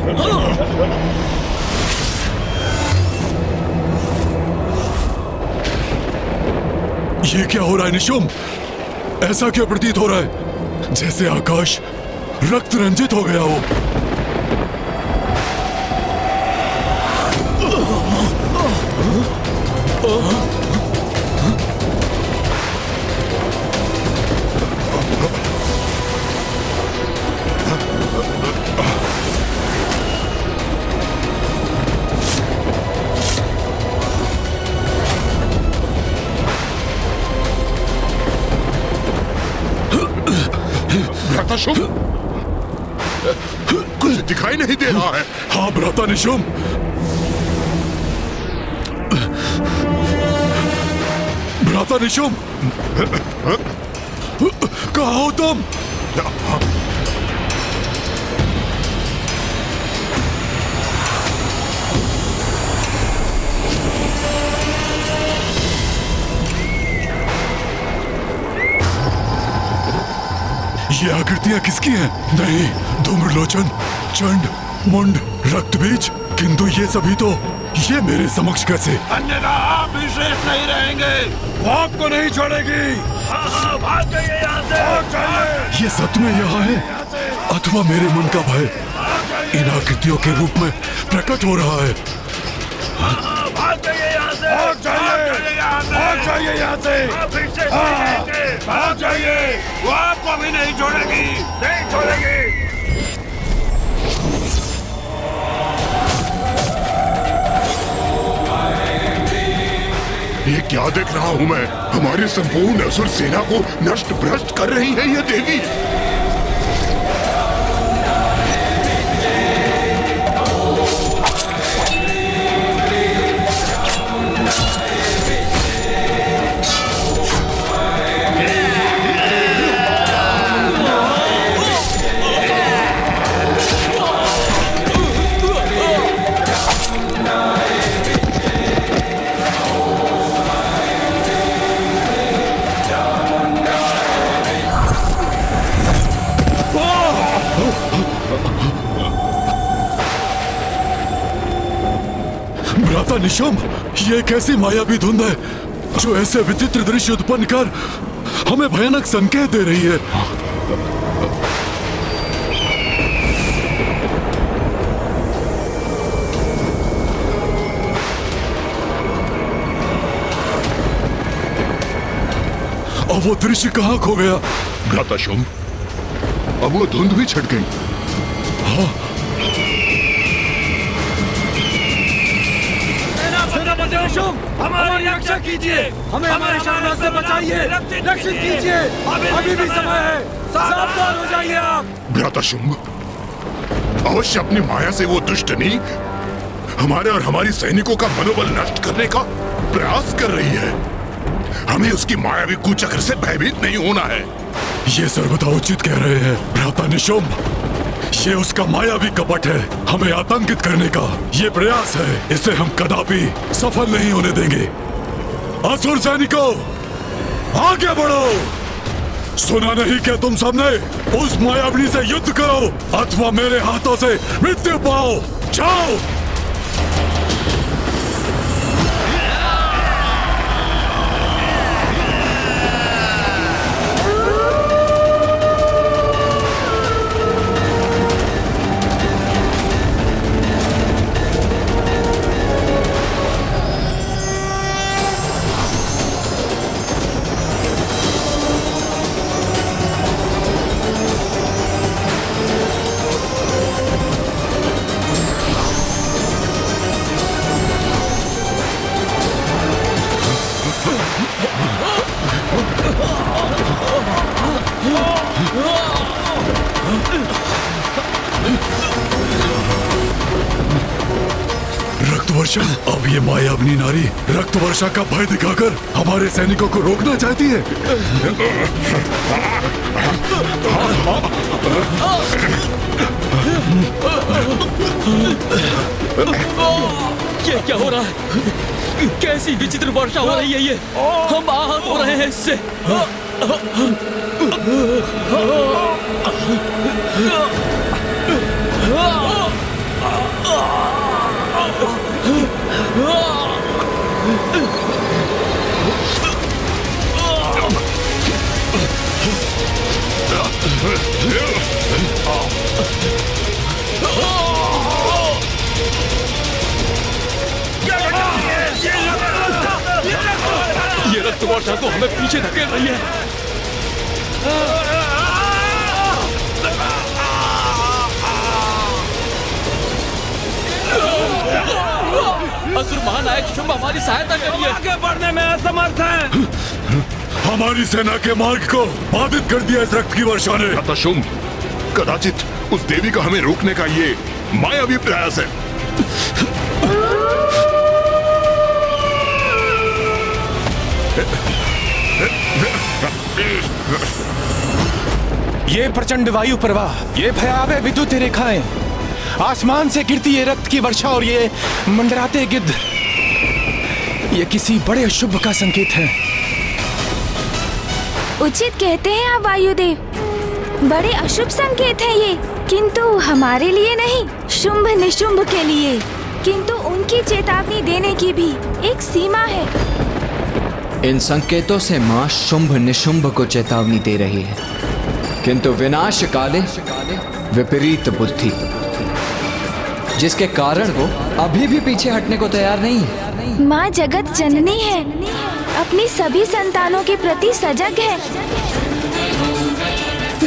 ये क्या हो रहा है निशुम? ऐसा क्यों प्रतीत हो रहा है जैसे आकाश रक्त रंजित हो गया हो? शुभ कुछ दिखाई नहीं दे रहा है। हाँ भ्राता निशुम, भ्राता निशुम, कहाँ हो तुम? ये आकृतियां किसकी हैं? नहीं, धूम्रलोचन, चंड, मुंड, रक्तबीज, किंतु ये सभी तो ये मेरे समक्ष कैसे? अन्यथा आप भी शेष नहीं रहेंगे। वो आपको नहीं छोड़ेगी। हाँ, भाग जाइए यहाँ से। भाग जाइए। ये सच में यहाँ है अथवा मेरे मन का भय इन आकृतियों के रूप में प्रकट हो रहा है? भाग जाइए यहाँ से। भाग जाइए यहाँ से। भाग जाइए यहाँ से। आप भी शेष नहीं रहेंगे। भाग जाइए। वो आपको भी नहीं छोड़ेगी, नहीं छोड़ेगी। ये क्या देख रहा हूँ मैं? हमारी संपूर्ण असुर सेना को नष्ट भ्रष्ट कर रही है ये देवी। भ्राता निशुम, ये कैसी मायावी धुंध है जो ऐसे विचित्र दृश्य उत्पन्न कर हमें भयानक संकेत दे रही है? अब वो दृश्य कहाँ खो गया? भ्राता शुंभ, अब वो धुंध भी छट गई। हाँ, हमारी रक्षा कीजिए, हमें हमारे शानदार से बचाइए, रक्षित कीजिए। अभी भी समय है, सावधान हो जाइए आप। भ्राता शुंभ, अवश्य अपनी माया से वो दुष्टनी हमारे और हमारी सैनिकों का मनोबल नष्ट करने का प्रयास कर रही है। हमें उसकी मायावी कुचक्र से भयभीत नहीं होना है। ये सर्वथा उचित कह रहे हैं भ्राता निशुम। ये उसका मायावी कपट है, हमें आतंकित करने का ये प्रयास है। इसे हम कदापि सफल नहीं होने देंगे। असुर सैनिकों, आगे बढ़ो। सुना नहीं क्या तुम सबने? उस मायाविनी से युद्ध करो अथवा मेरे हाथों से मृत्यु पाओ। जाओ। रक्तवर्षा, अब ये मायाविनी नारी रक्तवर्षा का भय दिखाकर हमारे सैनिकों को रोकना चाहती है। ये क्या हो रहा है? कैसी विचित्र वर्षा हो रही है ये? हम आहत हो रहे हैं इससे। वर्षा तो हमें पीछे धकेल रही है। असुर महानायक शुंभ हमारी सहायता करिए। आगे बढ़ने में असमर्थ है। हमारी सेना के मार्ग को बाधित कर दिया इस रक्त की वर्षा ने। भ्राता शुंभ, कदाचित उस देवी का हमें रोकने का ये मायावी प्रयास है। ये प्रचंड वायु प्रवाह, ये भयावह विद्युत रेखाएं, आसमान से गिरती ये रक्त की वर्षा और ये मंडराते गिद्ध, ये किसी बड़े शुभ का संकेत है। उचित कहते हैं आप वायुदेव, बड़े अशुभ संकेत है ये, किंतु हमारे लिए नहीं, शुंभ निशुंभ के लिए। किंतु उनकी चेतावनी देने की भी एक सीमा है। इन संकेतों से माँ शुंभ निशुंभ को चेतावनी दे रही है, किंतु विनाश काले विपरीत बुद्धि, जिसके कारण वो अभी भी पीछे हटने को तैयार नहीं है। माँ जगत जननी है, अपनी सभी संतानों के प्रति सजग है।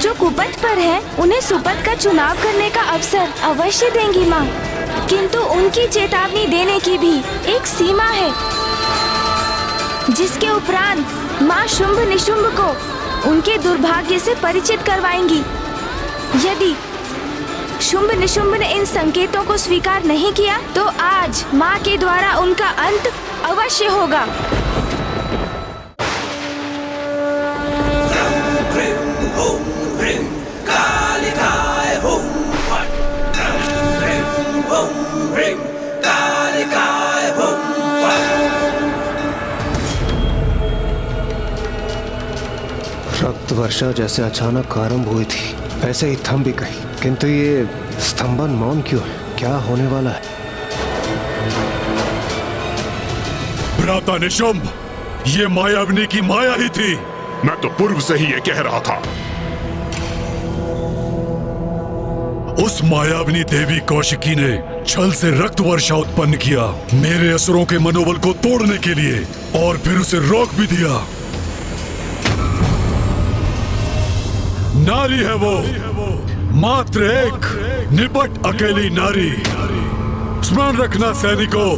जो कुपथ पर है उन्हें सुपथ का चुनाव करने का अवसर अवश्य देंगी माँ, किंतु उनकी चेतावनी देने की भी एक सीमा है, जिसके उपरांत माँ शुंभ निशुंभ को उनके दुर्भाग्य से परिचित करवाएंगी। यदि शुंभ निशुंभ ने इन संकेतों को स्वीकार नहीं किया तो आज माँ के द्वारा उनका अंत अवश्य होगा। रक्त वर्षा जैसे अचानक आरंभ हुई थी, ऐसे ही थम भी गई, किंतु ये स्तंभन मौन क्यों है? क्या होने वाला है? भ्राता निशुंभ, ये मायाविनी की माया ही थी। मैं तो पूर्व से ही ये कह रहा था। उस मायाविनी देवी कौशिकी ने छल से रक्त वर्षा उत्पन्न किया, मेरे असुरों के मनोबल को तोड़ने के लिए, और फिर उसे रोक भी दिया। नारी है वो, मात्र एक निपट अकेली नारी। स्मरण रखना सैनिकों,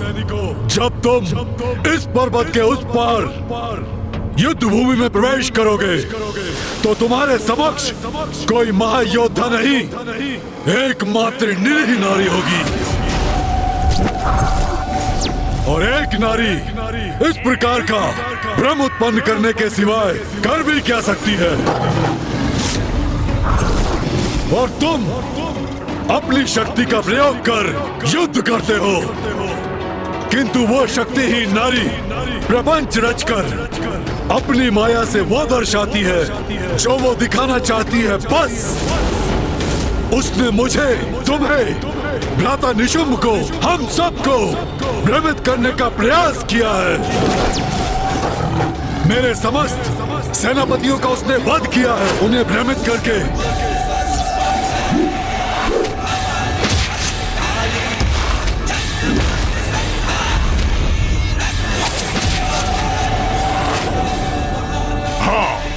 जब तुम इस पर्वत के उस पार युद्ध भूमि में प्रवेश करोगे तो तुम्हारे समक्ष कोई महायोद्धा नहीं, एकमात्र निरीह नारी होगी। और एक नारी इस प्रकार का भ्रम उत्पन्न करने के सिवाय कर भी क्या सकती है? और तुम अपनी शक्ति का प्रयोग कर युद्ध करते हो, किंतु वो शक्तिहीन नारी प्रपंच रचकर अपनी माया से वो दर्शाती है जो वो दिखाना चाहती है। बस उसने मुझे, तुम्हें, भ्राता निशुंभ को, हम सबको भ्रमित करने का प्रयास किया है। मेरे समस्त सेनापतियों का उसने वध किया है, उन्हें भ्रमित करके।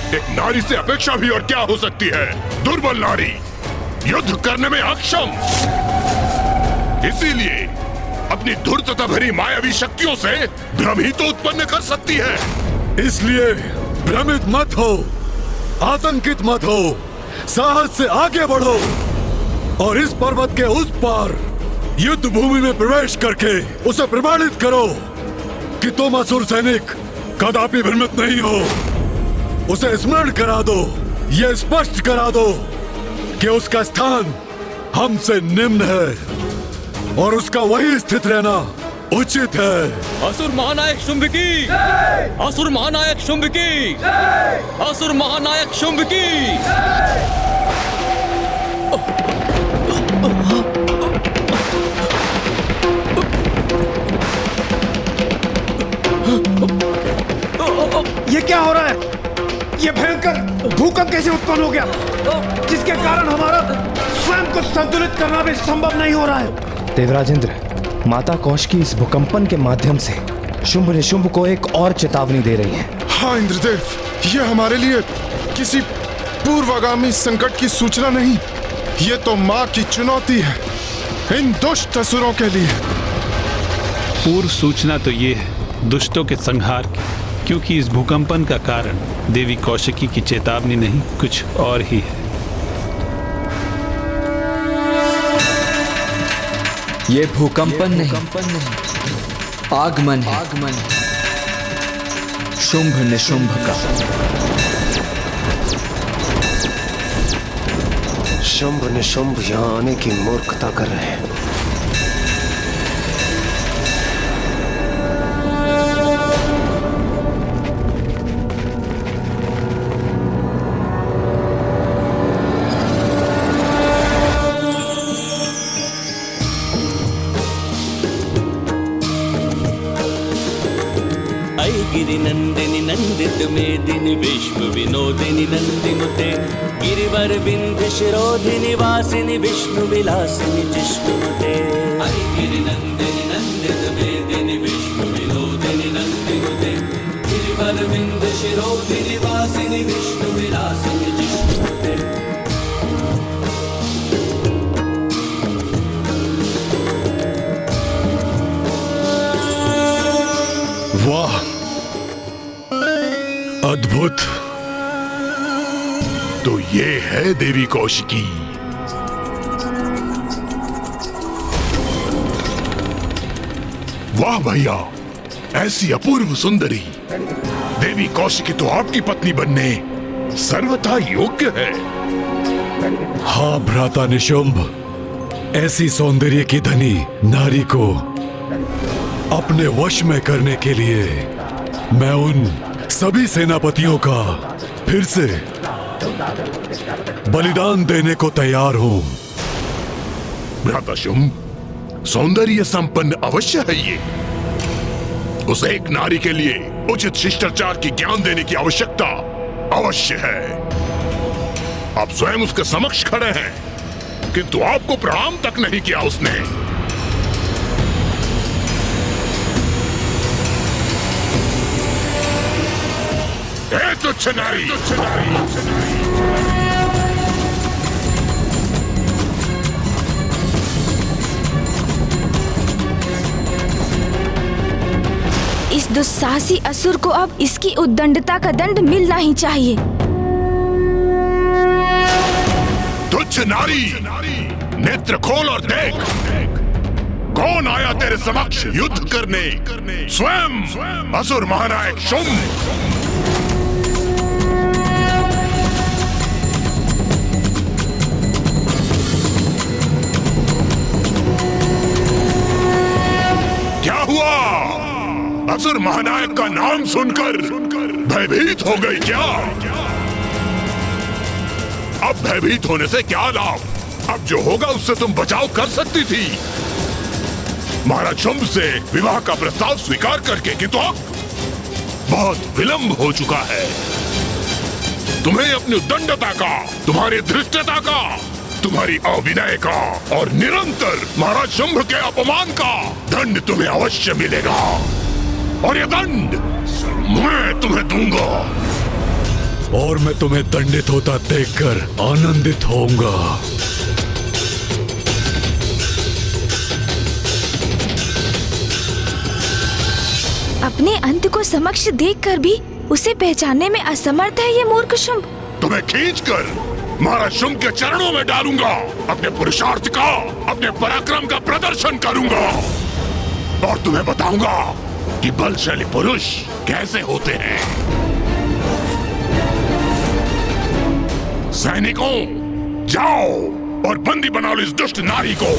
एक नारी से अपेक्षा भी और क्या हो सकती है? दुर्बल नारी, युद्ध करने में अक्षम, इसीलिए अपनी धूर्तता भरी मायावी शक्तियों से भ्रम ही तो उत्पन्न कर सकती है। इसलिए भ्रमित मत हो, आतंकित मत हो, साहस से आगे बढ़ो और इस पर्वत के उस पार युद्ध भूमि में प्रवेश करके उसे प्रमाणित करो कि तुम असुर सैनिक कदापि भ्रमित नहीं हो। उसे स्मरण करा दो, ये स्पष्ट करा दो कि उसका स्थान हमसे निम्न है और उसका वही स्थित रहना उचित है। असुर महानायक शुंभ की, असुर महानायक शुंभ की, असुर महानायक शुंभ की। ये क्या हो रहा है? ये भयंकर भूकंप कैसे उत्पन्न हो गया, जिसके कारण हमारा स्वयं को संतुलित करना भी संभव नहीं हो रहा है? देवराजेंद्र, माता कौशिकी इस भूकंपन के माध्यम से शुंभ निशुंभ को एक और चेतावनी दे रही है। हाँ इंद्रदेव, ये हमारे लिए किसी पूर्वागामी संकट की सूचना नहीं, ये तो माँ की चुनौती है इन दुष्ट असुरों के लिए। पूर्व सूचना तो ये है दुष्टों के संहार की, क्योंकि इस भूकंपन का कारण देवी कौशिकी की चेतावनी नहीं, कुछ और ही है। ये भूकंपन नहीं, आगमन है शुंभ निशुंभ का। शुंभ निशुंभ यहाँ आने की मूर्खता कर रहे हैं। गिरिनंदिनी नंदित मेदिनी विश्व विनोदिनी नंदिनुते गिरिवर विंध्य शिरोधिनी वासिनी विष्णु विलासिनी जिष्णुनुते। गिरिनंदिनी नंदित मेदिनी विश्व विनोदिनी नंदिनुते गिरिवर विंध्य शिरोधिनी वासिनी विष्णु विलासिनी जिष्णुनुते। वाह, अद्भुत। तो ये है देवी कौशिकी। वाह भैया, ऐसी अपूर्व सुंदरी देवी कौशिकी तो आपकी पत्नी बनने सर्वथा योग्य है। हाँ भ्राता निशुंभ, ऐसी सौंदर्य की धनी नारी को अपने वश में करने के लिए मैं उन सभी सेनापतियों का फिर से बलिदान देने को तैयार हूं। भ्राता शुंभ, सौंदर्य संपन्न अवश्य है ये। उस एक नारी के लिए उचित शिष्टाचार की ज्ञान देने की आवश्यकता अवश्य है। आप स्वयं उसके समक्ष खड़े हैं, किंतु आपको प्रणाम तक नहीं किया उसने। तुच्छ नारी, तुच्छ नारी। इस दुस्साहसी असुर को अब इसकी उद्दंडता का दंड मिलना ही चाहिए। तुच्छ नारी, नेत्र खोल और देख, कौन आया तेरे समक्ष युद्ध करने? स्वयं असुर महानायक शुंभ। क्या हुआ? असुर महानायक का नाम सुनकर भयभीत हो गई क्या? अब भयभीत होने से क्या लाभ? अब जो होगा उससे तुम बचाव कर सकती थी। महाराज शुंभ से विवाह का प्रस्ताव स्वीकार करके, कि तो अब बहुत विलंब हो चुका है। तुम्हें अपनी उद्दंडता का, तुम्हारी धृष्टता का, तुम्हारी अविनय का और निरंतर महाराज शुंभ के अपमान का दंड तुम्हें अवश्य मिलेगा। और ये दंड मैं तुम्हें दूंगा। और मैं तुम्हें दंडित होता देखकर आनंदित होऊंगा। अपने अंत को समक्ष देखकर भी उसे पहचानने में असमर्थ है ये मूर्ख शुंभ। तुम्हें खींचकर महाराज शुंभ के चरणों में डालूंगा। अपने पुरुषार्थ का, अपने पराक्रम का प्रदर्शन करूंगा और तुम्हें बताऊंगा कि बलशाली पुरुष कैसे होते हैं। सैनिकों, जाओ और बंदी बना लो इस दुष्ट नारी को।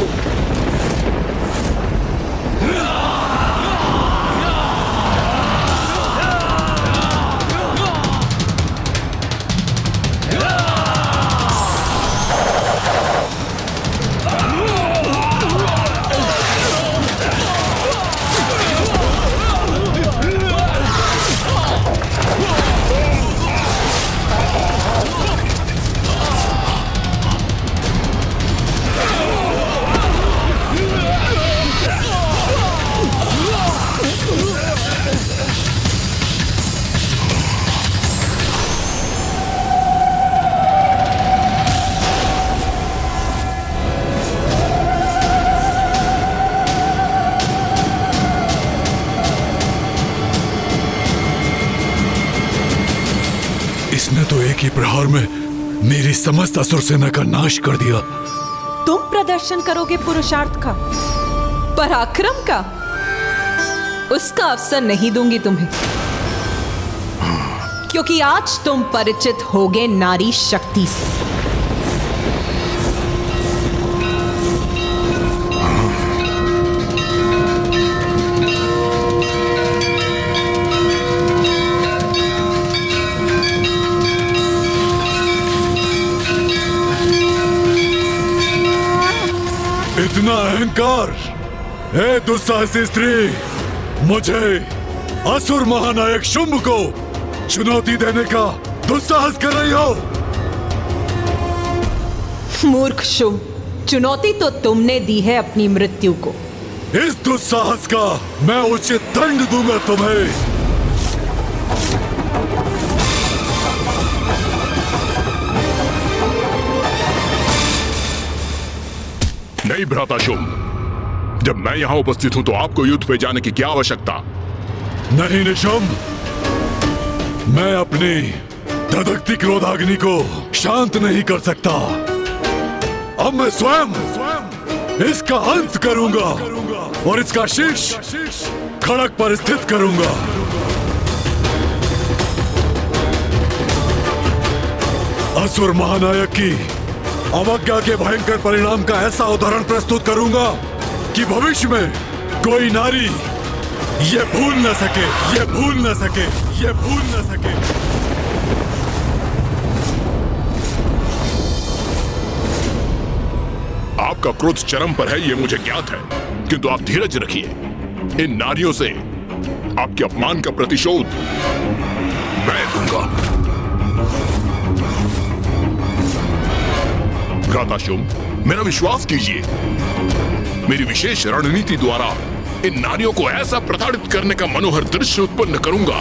एक प्रहार में मेरी समस्त असुर सेना का नाश कर दिया। तुम प्रदर्शन करोगे पुरुषार्थ का, पराक्रम का? उसका अवसर नहीं दूंगी तुम्हें, क्योंकि आज तुम परिचित होगे नारी शक्ति से। इतना अहंकार! हे दुस्साहसी स्त्री, मुझे असुर महानायक शुंभ को चुनौती देने का दुस्साहस कर रही हो? मूर्ख शुंभ, चुनौती तो तुमने दी है अपनी मृत्यु को। इस दुस्साहस का मैं उचित दंड दूंगा तुम्हें। नहीं भ्राता शुंभ, जब मैं यहां उपस्थित हूं तो आपको युद्ध पे जाने की क्या आवश्यकता? नहीं निशुंभ, मैं अपनी धधकती क्रोधाग्नि को शांत नहीं कर सकता। अब मैं स्वयं इसका अंत करूंगा और इसका शीश खड़क पर स्थित करूंगा। असुर महानायक की अवज्ञा के भयंकर परिणाम का ऐसा उदाहरण प्रस्तुत करूंगा कि भविष्य में कोई नारी ये भूल न सके, ये भूल न सके, ये भूल न सके। आपका क्रोध चरम पर है, ये मुझे ज्ञात है, किंतु आप धीरज रखिए। इन नारियों से आपके अपमान का प्रतिशोध मैं दूंगा। भ्राता शुंभ, मेरा विश्वास कीजिए, मेरी विशेष रणनीति द्वारा इन नारियों को ऐसा प्रताड़ित करने का मनोहर दृश्य उत्पन्न करूंगा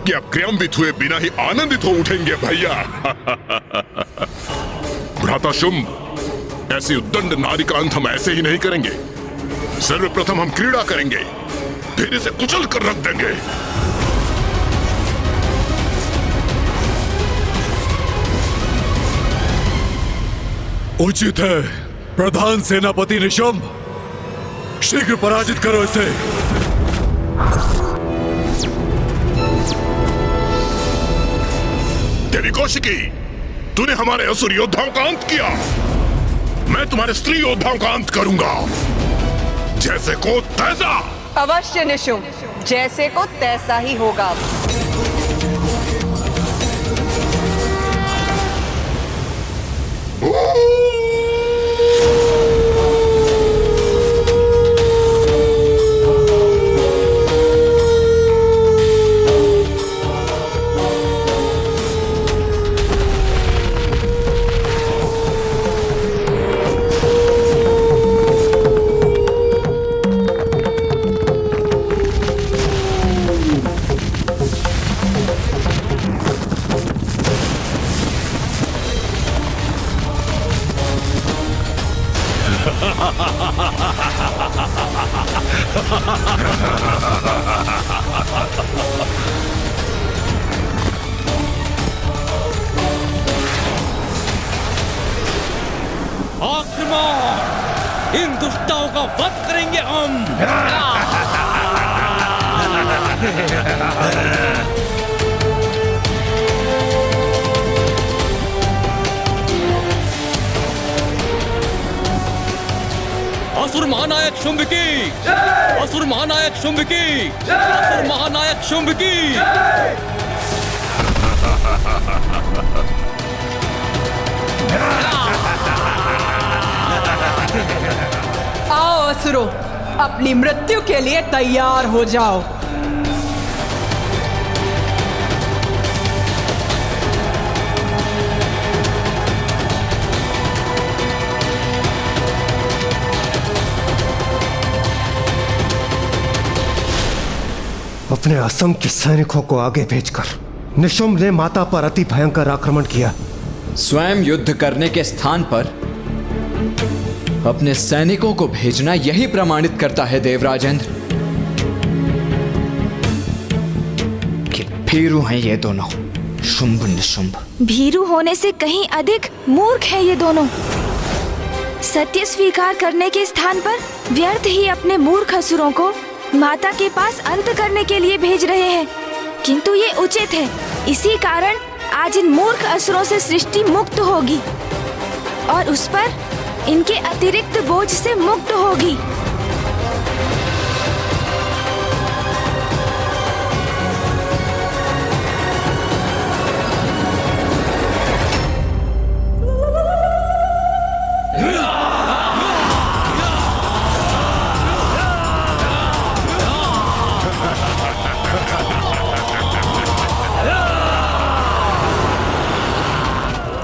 कि आप क्रियान्वित हुए बिना ही आनंदित हो उठेंगे भैया। भ्राता शुंभ, ऐसी उद्दंड नारी का अंत हम ऐसे ही नहीं करेंगे। सर्वप्रथम हम क्रीड़ा करेंगे, फिर इसे कुचल कर रख देंगे। उचित है प्रधान सेनापति निशुंभ, शीघ्र पराजित करो इसे। देवी कौशिकी, तूने हमारे असुर योद्धाओं का अंत किया, मैं तुम्हारे स्त्री योद्धाओं का अंत करूंगा। जैसे को तैसा। अवश्य निशुंभ, जैसे को तैसा ही होगा। आक्रमण! इन दुष्टों का वध करेंगे हम। असुर महानायक शुंभ की, असुर महानायक शुंभ की, असुर महानायक शुंभ की। आओ असुरों, अपनी मृत्यु के लिए तैयार हो जाओ। अपने असंख्य सैनिकों को आगे भेजकर निशुंभ ने माता पर अति भयंकर आक्रमण किया। स्वयं युद्ध करने के स्थान पर अपने सैनिकों को भेजना यही प्रमाणित करता है देवराजेंद्र कि भीरू हैं ये दोनों। शुंभ निशुंभ। भीरू होने से कहीं अधिक मूर्ख है ये दोनों। सत्य स्वीकार करने के स्थान पर व्यर्थ ही अपने मूर्ख असुरों को माता के पास अंत करने के लिए भेज रहे हैं। किंतु ये उचित है, इसी कारण आज इन मूर्ख असुरों से सृष्टि मुक्त होगी और उस पर इनके अतिरिक्त बोझ से मुक्त होगी।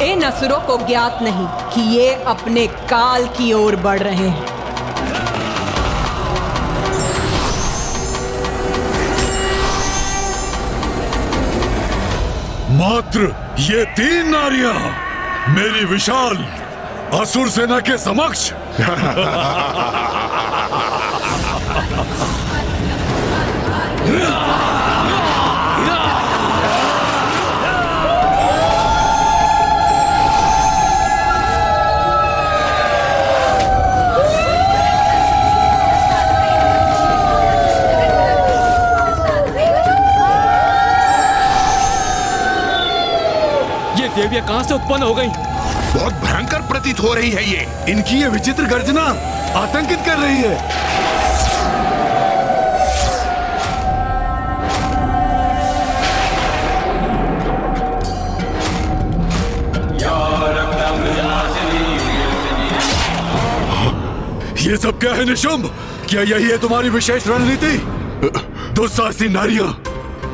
इन असुरों को ज्ञात नहीं कि ये अपने काल की ओर बढ़ रहे हैं। मात्र ये 3 नारियां मेरी विशाल असुर सेना के समक्ष देवियां कहां से उत्पन्न हो गई? बहुत भयंकर प्रतीत हो रही है ये। इनकी ये विचित्र गर्जना आतंकित कर रही है। ये सब क्या है निशुंभ? क्या यही है तुम्हारी विशेष रणनीति? दुस्साहसी नारियां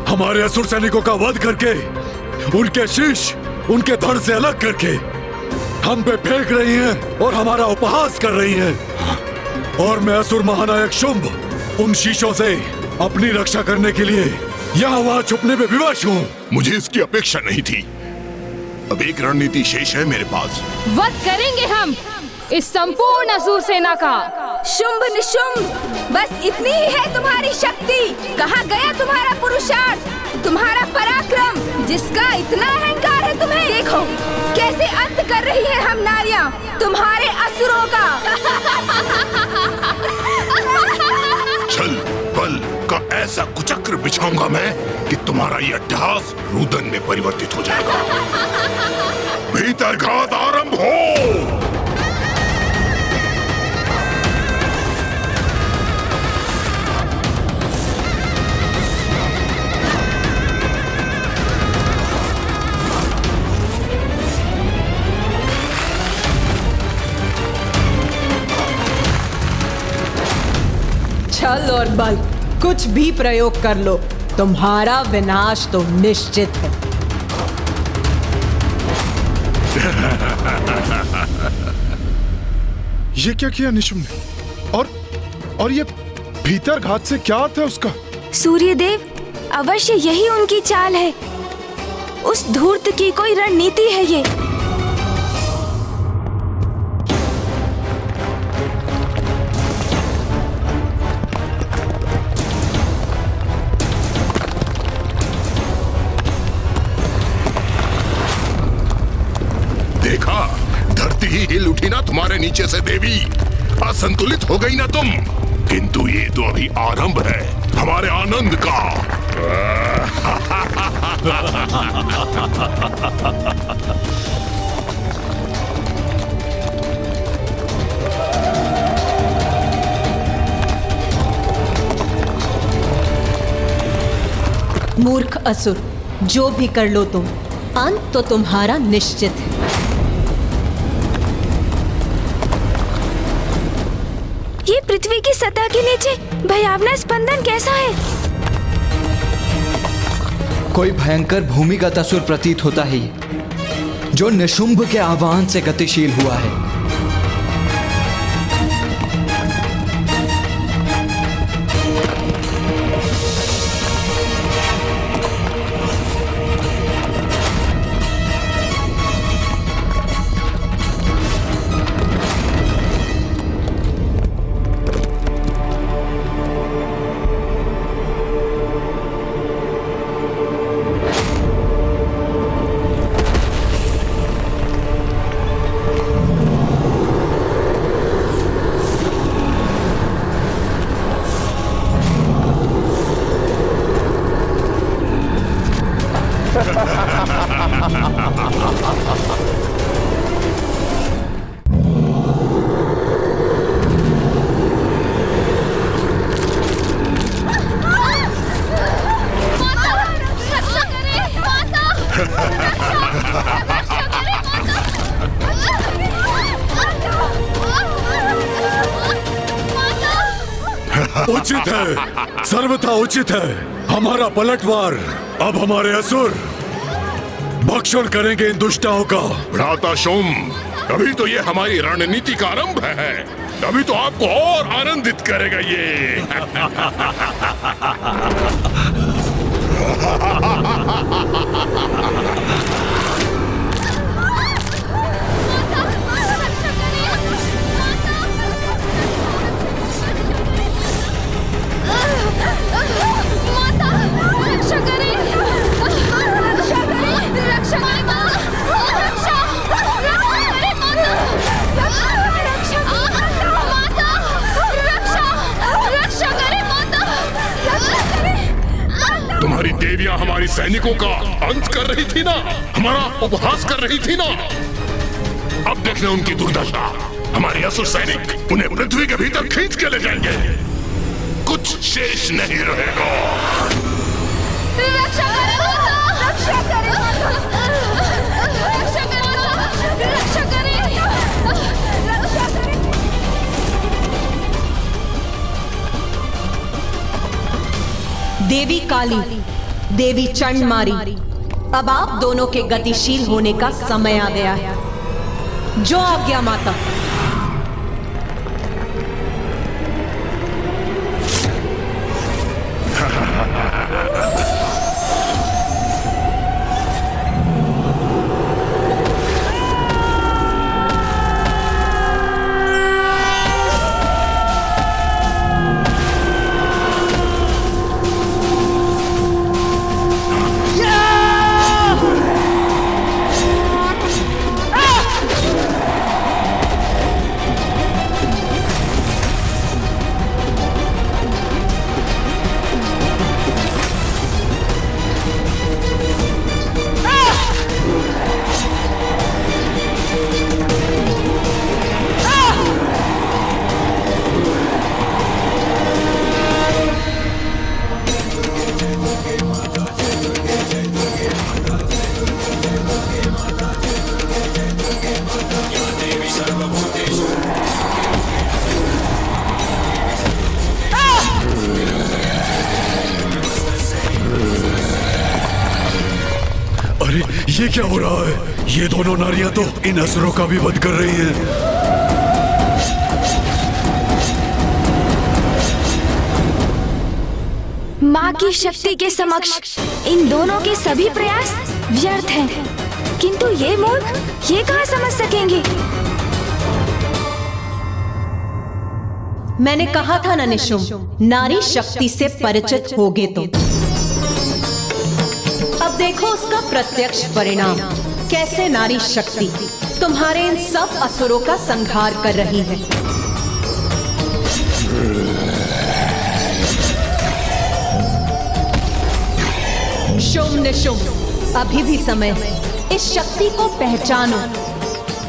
हमारे असुर सैनिकों का वध करके उनके शीश उनके धड़ से अलग करके हम पे फेंक रही हैं और हमारा उपहास कर रही हैं। और मैं असुर महानायक शुंभ उन शीशों से अपनी रक्षा करने के लिए यहाँ वहाँ छुपने में विवश हूँ। मुझे इसकी अपेक्षा नहीं थी। अब एक रणनीति शेष है मेरे पास। वध करेंगे हम इस संपूर्ण असुर सेना का। शुंभ निशुंभ, बस इतनी ही है तुम्हारी शक्ति। कहाँ गया तुम्हारा पुरुषार्थ, तुम्हारा पराक्रम, जिसका इतना अहंकार है तुम्हें? देखो कैसे अंत कर रही है हम नारियां तुम्हारे असुरों का। छल बल का ऐसा कुचक्र बिछाऊंगा मैं कि तुम्हारा ये अट्टहास रुदन में परिवर्तित हो जाएगा। भीतर घात आरंभ हो। छल और बल कुछ भी प्रयोग कर लो, तुम्हारा विनाश तो निश्चित है। ये क्या किया निशुंभ ने? और ये भीतर घात से क्या अर्थ है उसका? सूर्यदेव, अवश्य यही उनकी चाल है। उस धूर्त की कोई रणनीति है ये। देखा, धरती ही हिल उठी ना तुम्हारे नीचे से देवी। असंतुलित हो गई ना तुम। किंतु ये तो अभी आरंभ है हमारे आनंद का। मूर्ख असुर, जो भी कर लो तुम, अंत तो तुम्हारा निश्चित है। ये पृथ्वी की सतह के नीचे भयावना स्पंदन कैसा है? कोई भयंकर भूमिगत असुर प्रतीत होता है ये, जो निशुंभ के आह्वान से गतिशील हुआ है। उचित है, सर्वथा उचित है। हमारा पलटवार अब हमारे असुर भक्षण करेंगे इन दुष्टाओं का। भ्राता शुंभ, अभी तो ये हमारी रणनीति का आरंभ है, अभी तो आपको और आनंदित करेगा ये। तुम्हारी देवियां हमारी सैनिकों का अंत कर रही थी ना, हमारा उपहास कर रही थी ना। अब देख ले उनकी दुर्दशा। हमारे असुर सैनिक उन्हें पृथ्वी के भीतर खींच के ले जाएंगे, कुछ शेष नहीं रहेगा। रक्षा करें, रक्षा करें, रक्षा करें, रक्षा करें, रक्षा करें। देवी काली, देवी चंडमारी, अब आप दोनों के गतिशील होने का समय आ गया है। जो आज्ञा माता। ये क्या हो रहा है? ये दोनों नारियां तो इन असुरों का भी वध कर रही हैं। माँ की शक्ति के समक्ष इन दोनों के सभी प्रयास व्यर्थ हैं। किंतु ये मूर्ख ये कहाँ समझ सकेंगे? मैंने कहा था ना निशुंभ, नारी शक्ति से परिचित होगे तुम। अब देखो उसका प्रत्यक्ष परिणाम, कैसे नारी शक्ति तुम्हारे इन सब असुरों का संहार कर रही है। शुंभ निशुंभ, अभी भी समय है। इस शक्ति को पहचानो,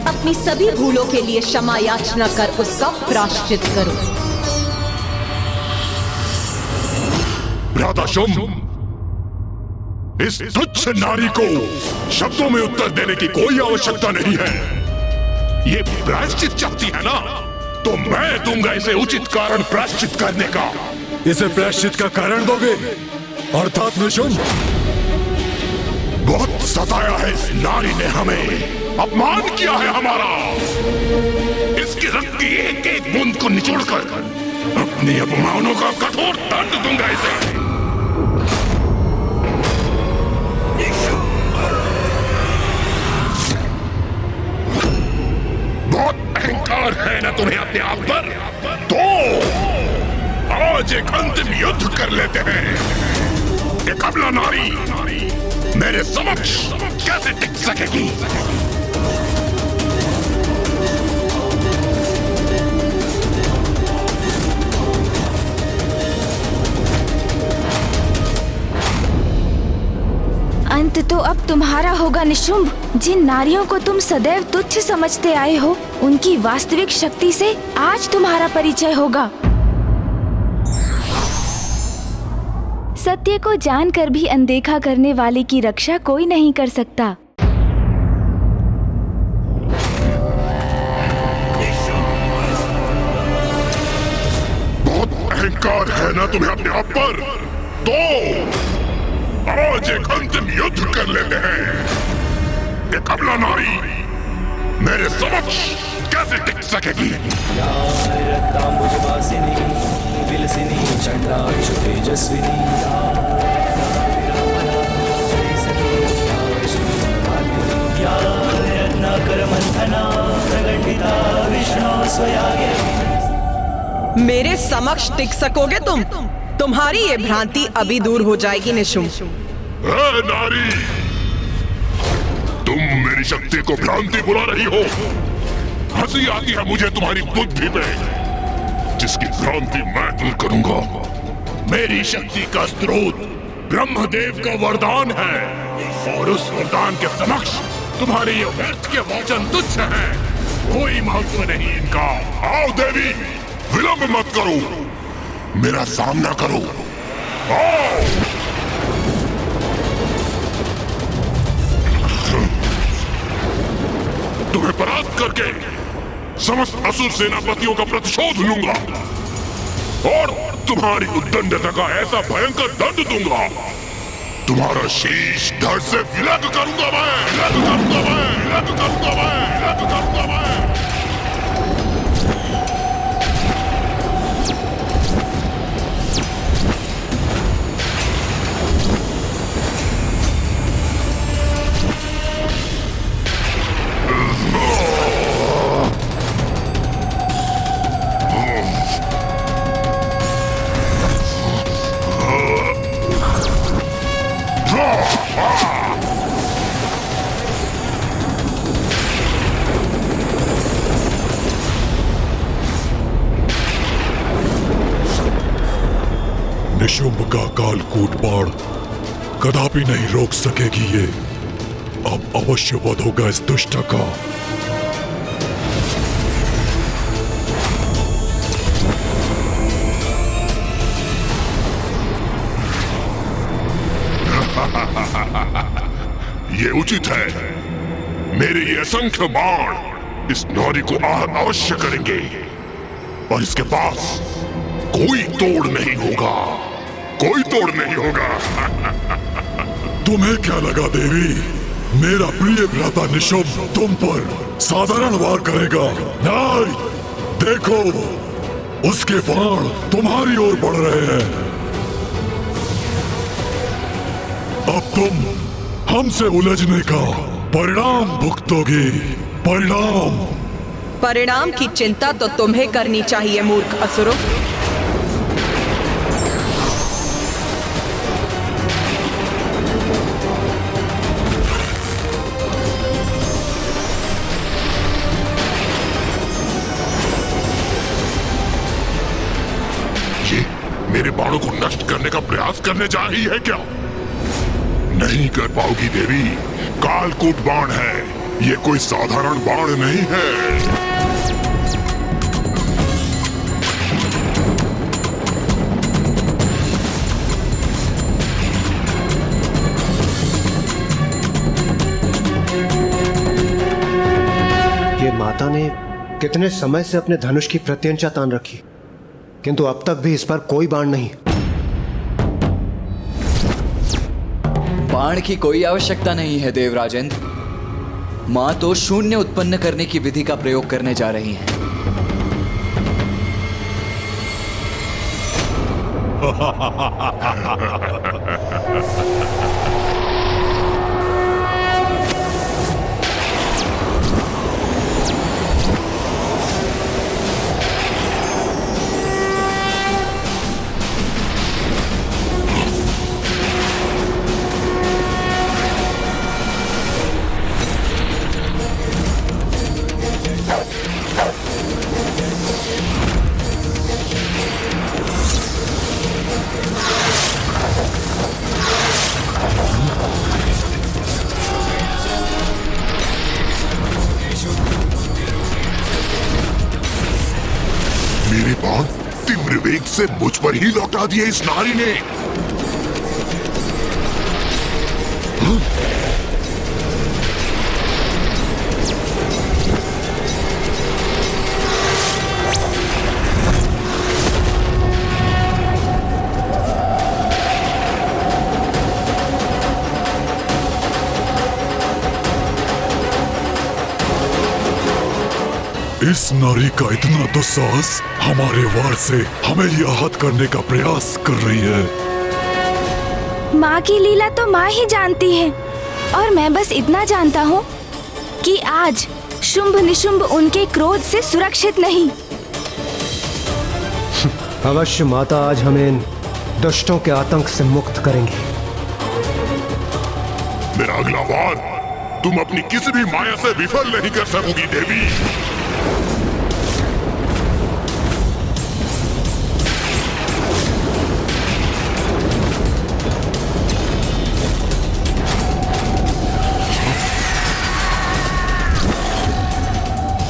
अपनी सभी भूलों के लिए क्षमा याचना कर उसका प्रायश्चित करो। भ्राता शुंभ, इस तुच्छ नारी को शब्दों में उत्तर देने की कोई आवश्यकता नहीं है। ये प्रायश्चित चाहती है ना, तो मैं दूंगा इसे उचित कारण प्रायश्चित करने का। इसे प्रायश्चित का कारण दोगे? अर्थात निशुंभ, बहुत सताया है इस नारी ने हमें, अपमान किया है हमारा। इसकी रक्त की एक एक बूंद को निचोड़कर अपनी अपमानों का कठोर दंड दूंगा इसे। बहुत अहंकार है ना तुम्हें अपने आप पर? तो आज एक अंतिम युद्ध कर लेते हैं। एक अबला नारी मेरे समक्ष कैसे टिक सकेगी? अंत तो अब तुम्हारा होगा निशुंभ। जिन नारियों को तुम सदैव तुच्छ समझते आए हो, उनकी वास्तविक शक्ति से आज तुम्हारा परिचय होगा। सत्य को जानकर भी अनदेखा करने वाले की रक्षा कोई नहीं कर सकता। बहुत अहंकार है ना तुम्हें अपने आप पर, तो आज एक अंतिम युद्ध कर लेते हैं। एक अबला नारी मेरे समक्ष कैसे टिक सकेगी? मेरे समक्ष टिक सकोगे तुम? तुम्हारी ये भ्रांति अभी दूर हो जाएगी निशुम। नारी, तुम मेरी शक्ति को भ्रांति बुला रही हो। हंसी आती है मुझे तुम्हारी बुद्धि पे, जिसकी भ्रांति मैं दूर करूंगा। मेरी शक्ति का स्रोत ब्रह्मदेव का वरदान है, और उस वरदान के समक्ष तुम्हारे ये व्यर्थ के वचन तुच्छ हैं। कोई महत्व नहीं इनका। आओ देवी, विलंब मत करो, मेरा सामना करो। आओ। तुम्हें परास्त करके समस्त असुर सेनापतियों का प्रतिशोध लूंगा और तुम्हारी उद्दंडता का ऐसा भयंकर दंड दूंगा, तुम्हारा शीश धड़ से विलग करूंगा मैं, विलग करूंगा मैं, विलग करूंगा मैं, विलग करूंगा मैं। निशुंभ का कालकूट बाण कदापि नहीं रोक सकेगी ये। अब अवश्य वध होगा इस दुष्ट का। ये उचित है। मेरे ये असंख्य बाण इस नारी को आहत अवश्य करेंगे, और इसके पास कोई तोड़ नहीं होगा, कोई तोड़ नहीं होगा। तुम्हें क्या लगा देवी, मेरा प्रिय भ्राता निशुंभ तुम पर साधारण वार करेगा? नहीं, देखो उसके बाण तुम्हारी ओर बढ़ रहे हैं। अब तुम हमसे उलझने का परिणाम भुगतोगी। परिणाम की चिंता तो तुम्हें करनी चाहिए मूर्ख असुरों। ये मेरे बाणों को नष्ट करने का प्रयास करने जा रही है क्या? नहीं कर पाओगी देवी। कालकूट बाण है, ये कोई साधारण बाण नहीं है। ये माता ने कितने समय से अपने धनुष की प्रत्यंचा तान रखी, किंतु अब तक भी इस पर कोई बाण नहीं। बाण की कोई आवश्यकता नहीं है देवराजेंद्र। मां तो शून्य उत्पन्न करने की विधि का प्रयोग करने जा रही हैं। मेरे बाण तीव्र वेग से मुझ पर ही लौटा दिए इस नारी ने। इस नारी का इतना दुस्साहस हमारे वार से हमें ही आहत करने का प्रयास कर रही है। माँ की लीला तो माँ ही जानती है, और मैं बस इतना जानता हूँ कि आज शुंभ निशुंभ उनके क्रोध से सुरक्षित नहीं। अवश्य माता आज हमें इन दुष्टों के आतंक से मुक्त करेंगी। मेरा अगला वार तुम अपनी किसी भी माया से विफल नहीं कर सकोगी देवी।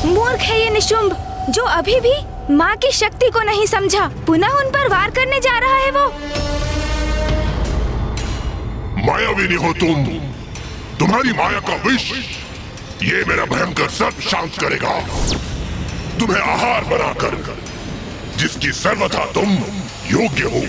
मूर्ख है ये निशुंभ, जो अभी भी माँ की शक्ति को नहीं समझा। पुनः उन पर वार करने जा रहा है वो। मायाविनी हो तुम, तुम्हारी माया का विष ये मेरा भयंकर सर्प शांत करेगा। तुम्हें आहार बनाकर जिसकी सर्वथा तुम योग्य हो।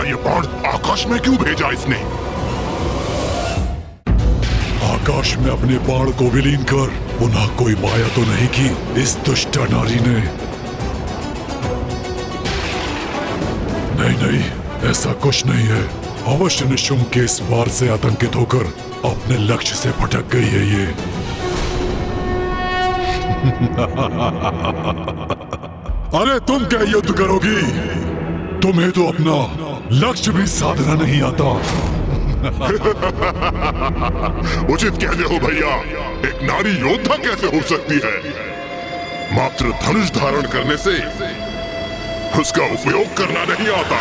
ये बाण आकाश में क्यों भेजा इसने? आकाश में अपने बाण को विलीन कर पुनः कोई माया तो नहीं की इस दुष्ट नारी ने? नहीं नहीं, ऐसा कुछ नहीं है। अवश्य निशुंभ के इस वार से आतंकित होकर अपने लक्ष्य से भटक गई है ये। अरे तुम क्या युद्ध करोगी? तुम्हें तो अपना लक्ष्य भी साधना नहीं आता। उचित कहते हो भैया, एक नारी योद्धा कैसे हो सकती है? मात्र धनुष धारण करने से उसका उपयोग करना नहीं आता।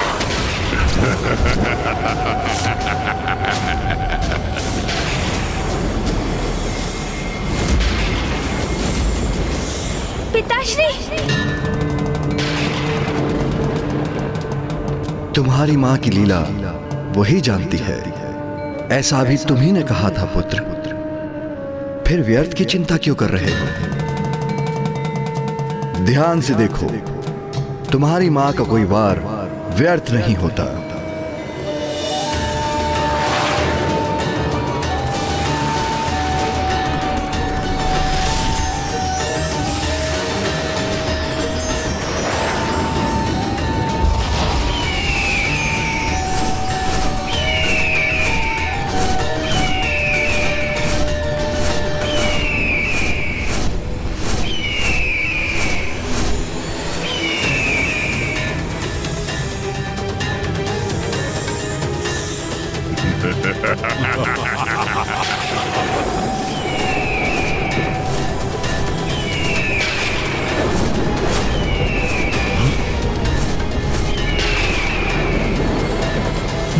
पिताश्री, तुम्हारी माँ की लीला वही जानती है, ऐसा भी तुम्ही ने कहा था पुत्र। फिर व्यर्थ की चिंता क्यों कर रहे हो? ध्यान से देखो, तुम्हारी माँ का कोई वार व्यर्थ नहीं होता।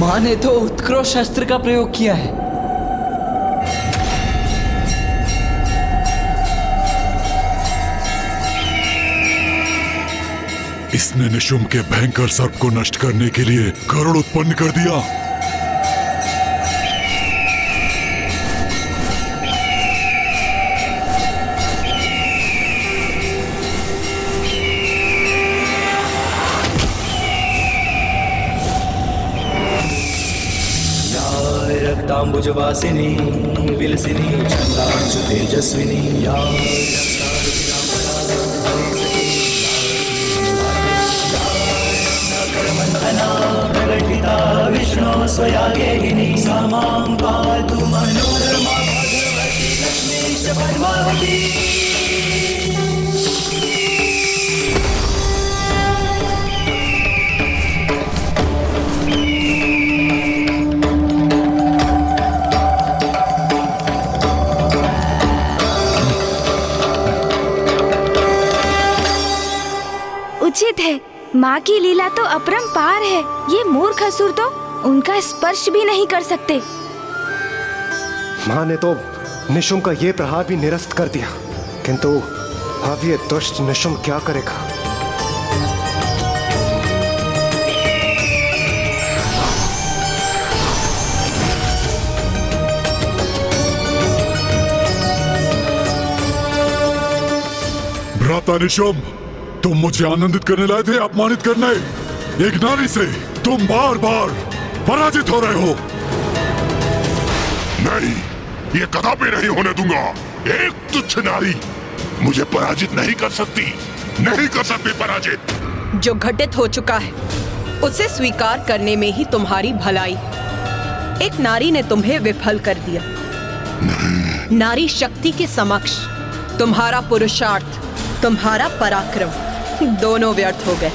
मां ने तो उत्कृष्ट शस्त्र का प्रयोग किया है। इसने निशुंभ के भयंकर सर्प को नष्ट करने के लिए गरुड़ उत्पन्न कर दिया। रक्तांबुजवासिनी विलसिनी छंदांशु तेजस्विनी या माता विष्णु स्वयागेहिनी सा मां पातु मनोरमा भगवती लक्ष्मी च पद्मावती। उचित है, माँ की लीला तो अपरंपार है। ये मूर्ख असुर तो उनका स्पर्श भी नहीं कर सकते। माँ ने तो निशुम्भ का ये प्रहार भी निरस्त कर दिया, किंतु अब ये दुष्ट निशुम्भ क्या करेगा? भ्राता निशुम्भ, तुम मुझे आनंदित करने लाए थे, अपमानित करने। एक नारी से तुम बार बार पराजित हो रहे हो। नहीं, ये कदापि नहीं होने दूंगा। एक तुच्छ नारी मुझे पराजित नहीं कर सकती, नहीं कर सकती पराजित। जो घटित हो चुका है उसे स्वीकार करने में ही तुम्हारी भलाई। एक नारी ने तुम्हें विफल कर दिया। नारी शक्ति के समक्ष तुम्हारा पुरुषार्थ, तुम्हारा पराक्रम दोनों व्यर्थ हो गए।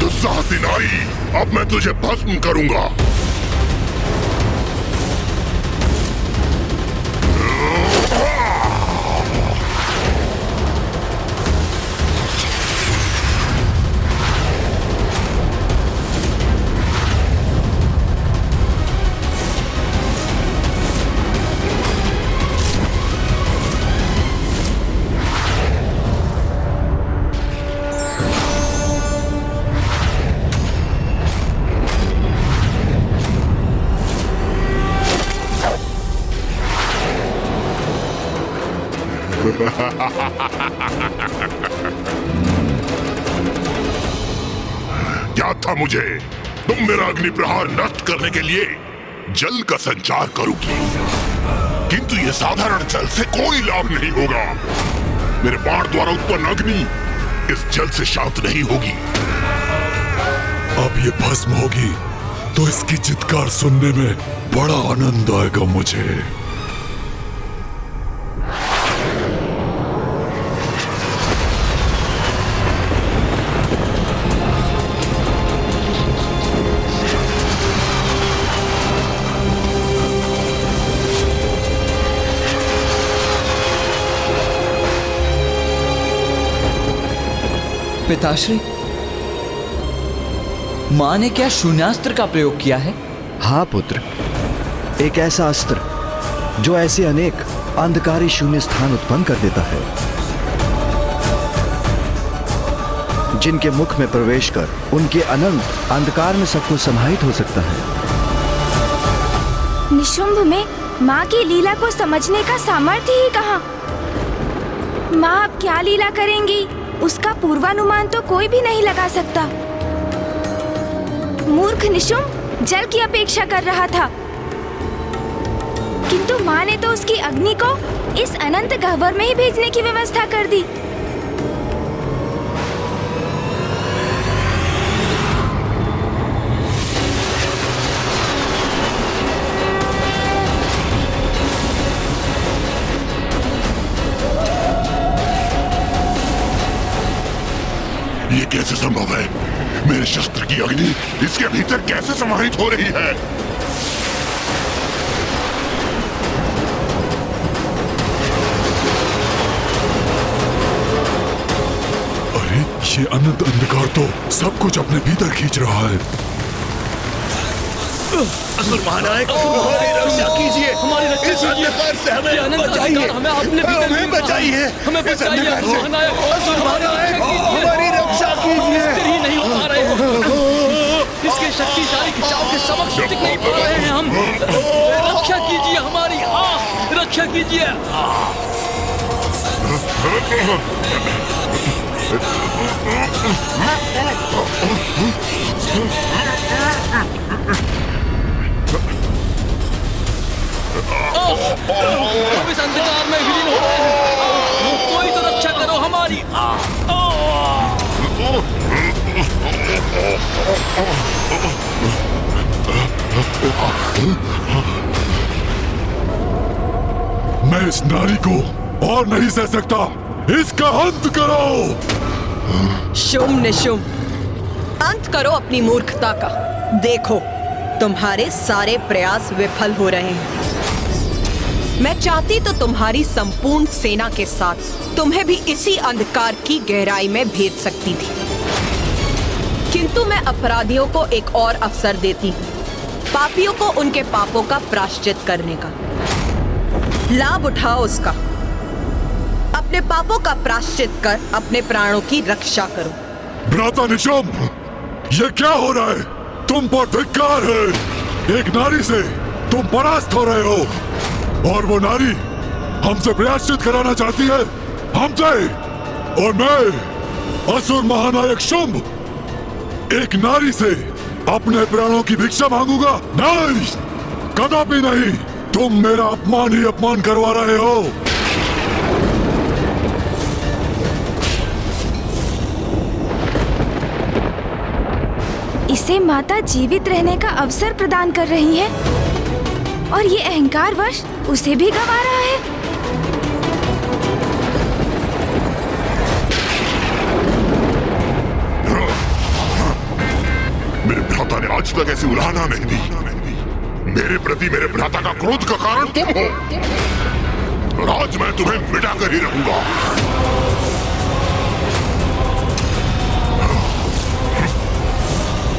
दुस्साहसी नारी, अब मैं तुझे भस्म करूंगा। क्या था मुझे? तुम मेरा अग्नि प्रहार नष्ट करने के लिए जल का संचार करोगी, किंतु ये साधारण जल से कोई लाभ नहीं होगा। मेरे बाण द्वारा उत्पन्न अग्नि इस जल से शांत नहीं होगी। अब ये भस्म होगी तो इसकी चित्कार सुनने में बड़ा आनंद आएगा मुझे। पिताश्री, मां ने क्या शून्यास्त्र का प्रयोग किया है? हाँ पुत्र, एक ऐसा अस्त्र जो ऐसे अनेक अंधकारी शून्य स्थान उत्पन्न कर देता है, जिनके मुख में प्रवेश कर उनके अनंत अंधकार में सबको समाहित हो सकता है। निशुम्भ में माँ की लीला को समझने का सामर्थ्य ही कहाँ? माँ अब क्या लीला करेंगी, उसका पूर्वानुमान तो कोई भी नहीं लगा सकता। मूर्ख निशुम्भ जल की अपेक्षा कर रहा था, किंतु माँ ने तो उसकी अग्नि को इस अनंत गह्वर में ही भेजने की व्यवस्था कर दी। ये कैसे संभव है? मेरे शस्त्र की अग्नि इसके भीतर कैसे समाहित हो रही है? अरे ये अनंत अंधकार तो सब कुछ अपने भीतर खींच रहा है। असुर महानायक, हमारी रक्षा कीजिए, हमारी रक्षा कीजिए, हमें बचाइए, हमें बचाइए, हमें बचाइए, महानायक, असुर महानायक, हमारी रक्षा कीजिए। ही नहीं हो पा रहे हैं, इसके शक्तिशाली खिंचाव के समक्ष टिक नहीं पा रहे हैं हम। रक्षा कीजिए हमारी, रक्षा कीजिए। हम इस अंधकार में विलीन हो रहे हैं, कोई तो रक्षा करो हमारी। मैं इस नारी को और नहीं सह सकता। इसका अंत करो। शुंभ निशुंभ, अंत करो अपनी मूर्खता का। देखो, तुम्हारे सारे प्रयास विफल हो रहे हैं। मैं चाहती तो तुम्हारी संपूर्ण सेना के साथ तुम्हें भी इसी अंधकार की गहराई में भेज सकती थी, किंतु मैं अपराधियों को एक और अवसर देती हूँ, पापियों को उनके पापों का प्रायश्चित करने का। लाभ उठाओ उसका। अपने पापों का प्रायश्चित कर अपने प्राणों की रक्षा करो। भ्राता निशुंभ, ये क्या हो रहा है? तुम पर धिक्कार है। एक नारी से तुम परास्त हो रहे हो और वो नारी हमसे प्रायश्चित कराना चाहती है, हमसे। और मैं असुर महानायक शुंभ एक नारी से अपने प्राणों की भिक्षा मांगूंगा? नहीं, कदापि नहीं। तुम मेरा अपमान ही अपमान करवा रहे हो। इसे माता जीवित रहने का अवसर प्रदान कर रही है और ये अहंकारवश उसे भी गवा रहा है। मेरे भ्राता ने आज तक ऐसी उलाहना नहीं दी। मेरे प्रति मेरे भ्राता का क्रोध का कारण तुम हो, और आज मैं तुम्हें मिटाकर ही रहूंगा।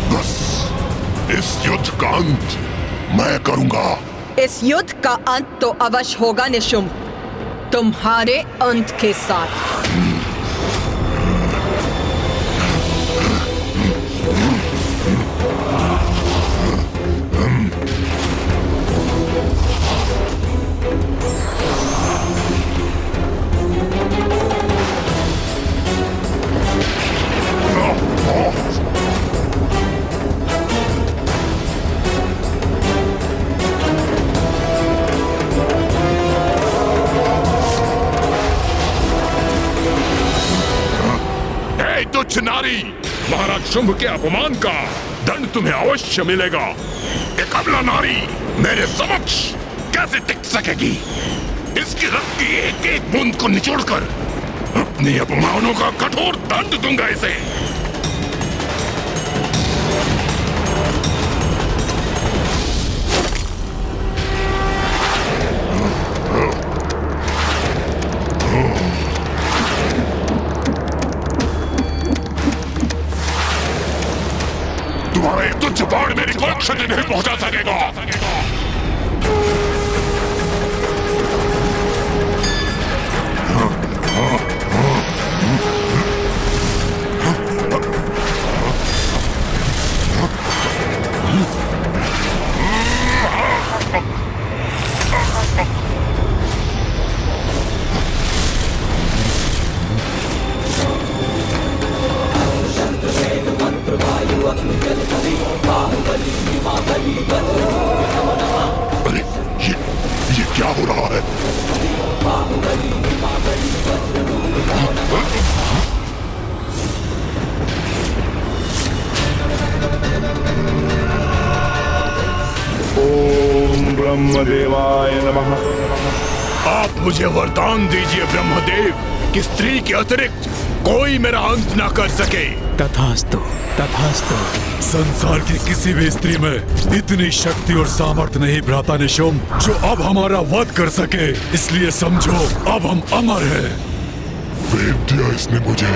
बस इस युद्ध का अंत मैं करूंगा। इस युद्ध का अंत तो अवश्य होगा निशुंभ, तुम्हारे अंत के साथ। तुच्छ नारी, महाराज शुंभ के अपमान का दंड तुम्हें अवश्य मिलेगा। एक अबला नारी मेरे समक्ष कैसे टिक सकेगी? इसकी रक्त की एक एक बूंद को निचोड़कर अपने अपमानों का कठोर दंड दूंगा इसे। तुम्हारा एक तुच्छ बाण मेरी कोई क्षति नहीं पहुंचा सकेगा। अरे ये क्या हो रहा है? ओम ब्रह्मदेवाय नमः। आप मुझे वरदान दीजिए ब्रह्मदेव कि स्त्री के अतिरिक्त कोई मेरा अंत न कर सके। तथास्तु, तथास्तु। संसार की किसी भी स्त्री में इतनी शक्ति और सामर्थ्य नहीं भ्राता निशुंभ जो अब हमारा वध कर सके। इसलिए समझो, अब हम अमर हैं। वेद दिया इसने मुझे।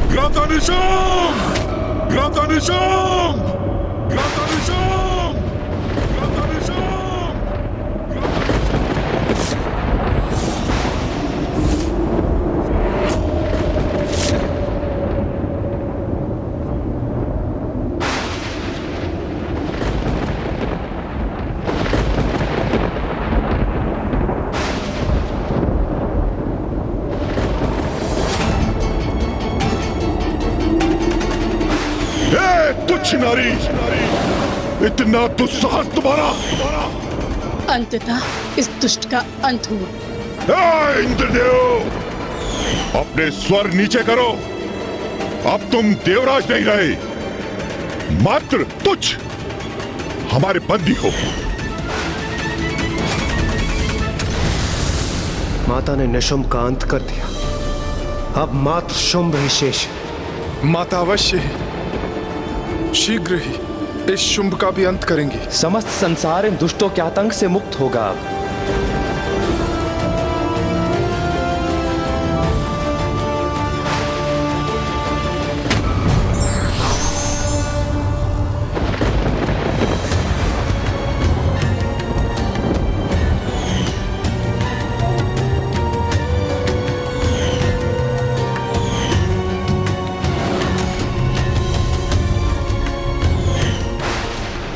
भ्राता निशुंभ! भ्राता निशुंभ! भ्राता निशुंभ! भ्राता निशुंभ! तुच्छ नारी, इतना दुस्साहस तुम्हारा! अंततः इस दुष्ट का अंत हुआ। इंद्रदेव, अपने स्वर नीचे करो। अब तुम देवराज नहीं रहे, मात्र तुच्छ हमारे बंदी हो। माता ने निशुंभ का अंत कर दिया, अब मात्र शुंभ ही शेष है। माता अवश्य ही शीघ्र ही इस शुंभ का भी अंत करेंगी। समस्त संसार इन दुष्टों के आतंक से मुक्त होगा अब।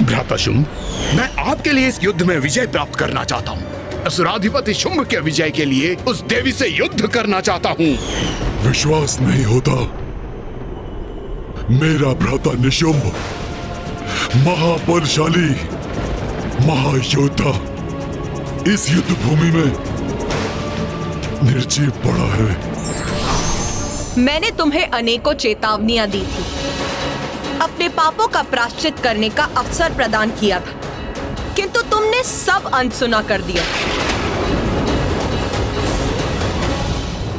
भ्राता शुंभ, मैं आपके लिए इस युद्ध में विजय प्राप्त करना चाहता हूँ। असुराधिपति शुंभ के विजय के लिए उस देवी से युद्ध करना चाहता हूँ। विश्वास नहीं होता? मेरा भ्राता निशुंभ महाबलशाली महायोद्धा इस युद्ध भूमि में निर्जीव पड़ा है। मैंने तुम्हें अनेकों चेतावनियां दी थी, अपने पापों का प्रायश्चित करने का अवसर प्रदान किया था, किंतु तुमने सब अनसुना कर दिया।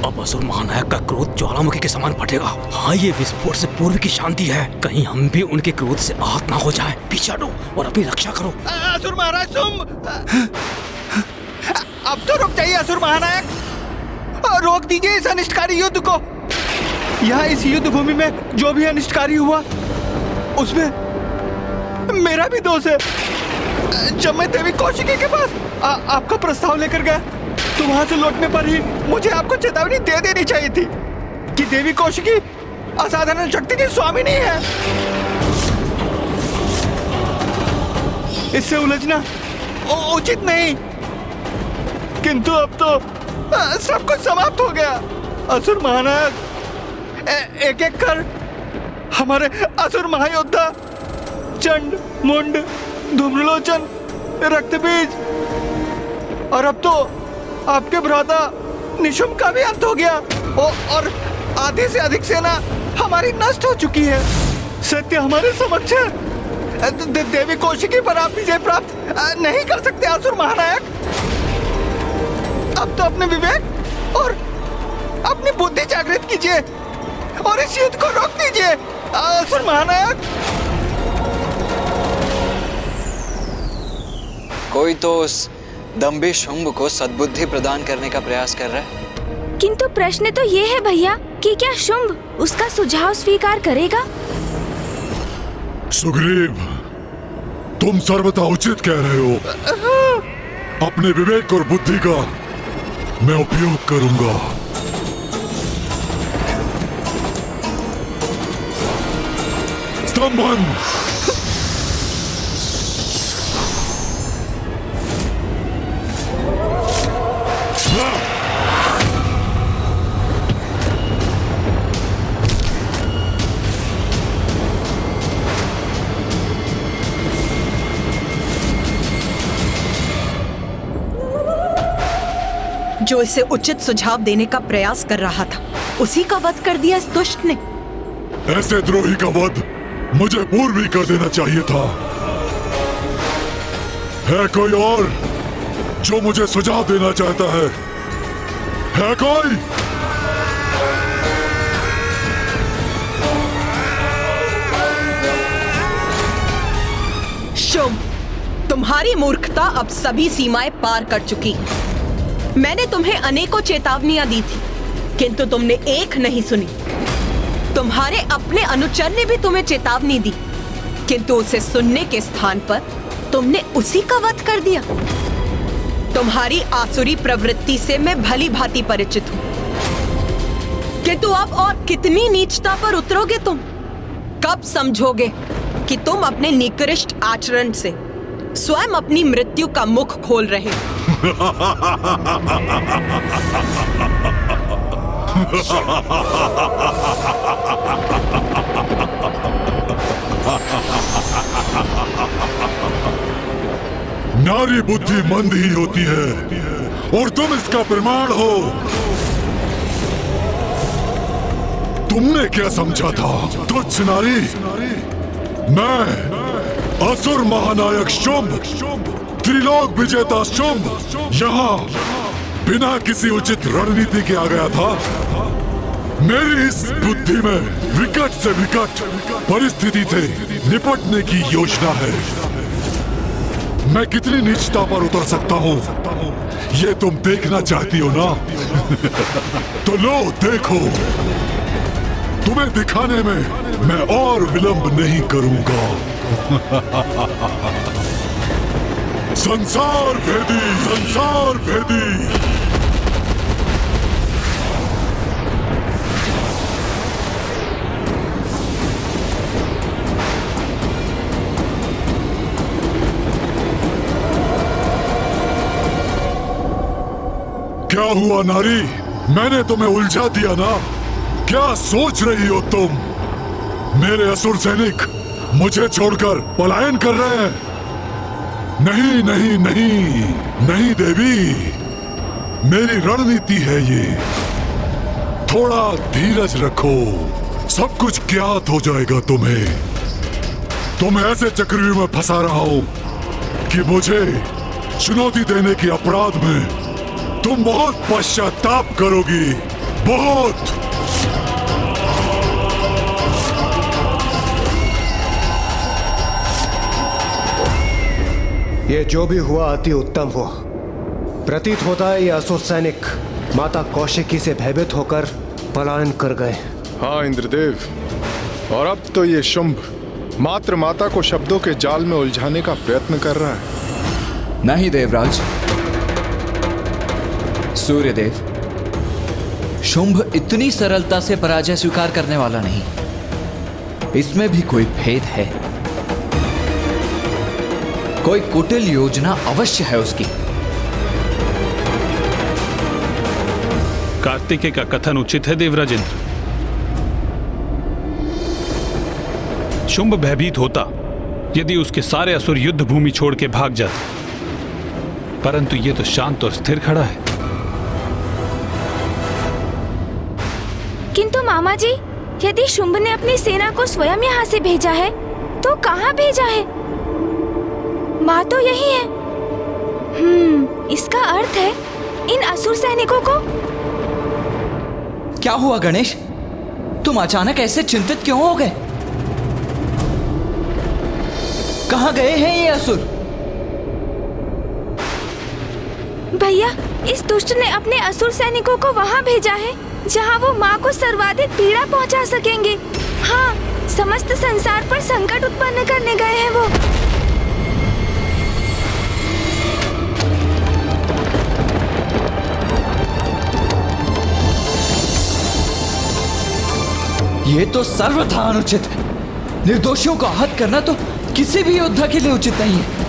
अब असुर महानायक का क्रोध ज्वालामुखी के समान फटेगा। हाँ, ये विस्फोट से पूर्व की शांति है, कहीं हम भी उनके क्रोध से आहत ना हो जाए। पीछे हटो और अपनी रक्षा करो। असुर महाराज शुंभ, अब तो रुक जाइए असुर महानायक, रोक दीजिए इस अनिष्टकारी युद्ध को। यहाँ इस युद्ध भूमि में जो भी अनिष्टकारी हुआ उसमें मेरा भी दोष है। जब मैं देवी कौशिकी के पास आपका प्रस्ताव लेकर गया तो वहां से लौटने पर ही मुझे आपको चेतावनी दे देनी चाहिए थी कि देवी कौशिकी असाधारण शक्ति की स्वामी नहीं है। इससे उलझना उचित नहीं, किंतु अब तो सब कुछ समाप्त हो गया। असुर महानायक एक एक कर हमारे असुर महायोद्धा चंड, मुंड, धूम्रलोचन, रक्तबीज और अब तो आपके भ्राता निशुंभ का भी अंत हो गया और आधे से अधिक सेना हमारी नष्ट हो चुकी है। सत्य हमारे समक्ष है। देवी कौशिकी पर आप विजय प्राप्त नहीं कर सकते असुर महानायक। अब तो अपने विवेक और अपनी बुद्धि जागृत कीजिए और इस युद्ध को रोक दीजिए असुर महानायक। कोई तो उस दंभी शुंभ को सद्बुद्धि प्रदान करने का प्रयास कर रहा है। किंतु प्रश्न तो ये है भैया कि क्या शुंभ उसका सुझाव स्वीकार करेगा? सुग्रीव, तुम सर्वथा उचित कह रहे हो। अपने विवेक और बुद्धि का मैं उपयोग करूंगा। स्तंभन! जो इसे उचित सुझाव देने का प्रयास कर रहा था उसी का वध कर दिया इस दुष्ट ने। ऐसे द्रोही का वध मुझे पूर्व ही कर देना चाहिए था। है कोई और जो मुझे सुझाव देना चाहता है? है कोई? शुंभ, तुम्हारी मूर्खता अब सभी सीमाएं पार कर चुकी। मैंने तुम्हें अनेकों चेतावनियां दी थी, किंतु तुमने एक नहीं सुनी। तुम्हारे अपने अनुचर ने भी तुम्हें चेतावनी दी, किंतु उसे सुनने के स्थान पर तुमने उसी का वध कर दिया। तुम्हारी आसुरी प्रवृत्ति से मैं भली भांति परिचित हूं, किंतु अब और कितनी नीचता पर उतरोगे तुम? कब समझोगे कि तुम अपने निकृष्ट आचरण से स्वयं अपनी मृत्यु का मुख खोल रहे हो? नारी बुद्धि मंद ही होती है और तुम इसका प्रमाण हो। तुमने क्या समझा था तुच्छ नारी? मैं असुर महानायक शुंभ, त्रिलोक विजेता शुंभ, यहाँ बिना किसी उचित रणनीति के आ गया था। मेरी इस बुद्धि में विकट से विकट परिस्थिति से निपटने की योजना है। मैं कितनी नीचता पर उतर सकता हूँ, ये तुम देखना चाहती हो ना? तो लो देखो, तुम्हें दिखाने में मैं और विलंब नहीं करूंगा। संसार भेदी, संसार भेदी। क्या हुआ नारी? मैंने तुम्हें उलझा दिया ना? क्या सोच रही हो तुम? मेरे असुर सैनिक मुझे छोड़कर पलायन कर रहे हैं? नहीं नहीं नहीं नहीं देवी, मेरी रणनीति है ये। थोड़ा धीरज रखो, सब कुछ ज्ञात हो जाएगा तुम्हें। तुम ऐसे चक्रव्यूह में फंसा रहा हो कि मुझे चुनौती देने के अपराध में तुम बहुत पश्चाताप करोगी, बहुत। ये जो भी हुआ अति उत्तम हुआ। प्रतीत होता है ये असुर सैनिक माता कौशिकी से भयभीत होकर पलायन कर गए। हाँ इंद्रदेव, और अब तो ये शुंभ मात्र माता को शब्दों के जाल में उलझाने का प्रयत्न कर रहा है। नहीं देवराज, सूर्यदेव, शुंभ इतनी सरलता से पराजय स्वीकार करने वाला नहीं। इसमें भी कोई भेद है, कोई कुटिल योजना अवश्य है उसकी। कार्तिकेय का कथन उचित है देवराज इंद्र। शुंभ भयभीत होता यदि उसके सारे असुर युद्ध भूमि छोड़ के भाग जाते, परंतु ये तो शांत और स्थिर खड़ा है। किंतु मामा जी, यदि शुंभ ने अपनी सेना को स्वयं यहाँ से भेजा है तो कहाँ भेजा है? बात तो यही है। इसका अर्थ है इन असुर सैनिकों को। क्या हुआ गणेश? तुम अचानक ऐसे चिंतित क्यों हो गए? कहाँ गए हैं ये असुर? भैया, इस दुष्ट ने अपने असुर सैनिकों को वहाँ भेजा है जहाँ वो माँ को सर्वाधिक पीड़ा पहुँचा सकेंगे। हाँ, समस्त संसार पर संकट उत्पन्न करने गए हैं वो। ये तो सर्वथा अनुचित है। निर्दोषियों को आहत करना तो किसी भी योद्धा के लिए उचित नहीं है।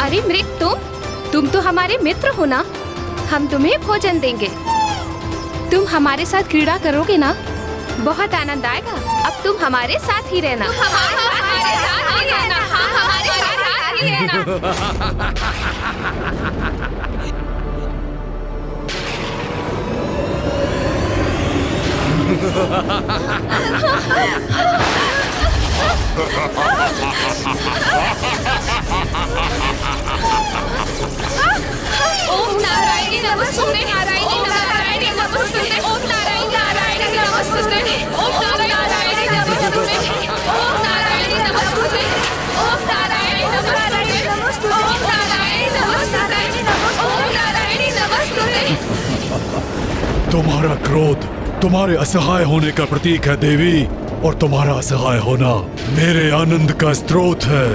अरे मृग, तुम तो हमारे मित्र हो ना, हम तुम्हें भोजन देंगे। तुम हमारे साथ क्रीड़ा करोगे ना, बहुत आनंद आएगा। अब तुम हमारे साथ ही रहना। हमारे साथ ही रहना। हमारे साथ ही रहना। ओम नारायणी नमस्तुते, नारायणी नारायणी नमस्तुते, ओम नारायणी नारायणी नमस्तुते, ओम नारायणी नमस्तुते, ओम नारायणी नमस्तुते, ओम नारायणी नमस्तुते, ओम नारायणी नमस्तुते, ओम नारायणी नमस्तुते। तुम्हारा क्रोध तुम्हारे असहाय होने का प्रतीक है देवी, और तुम्हारा असहाय होना मेरे आनंद का स्रोत है।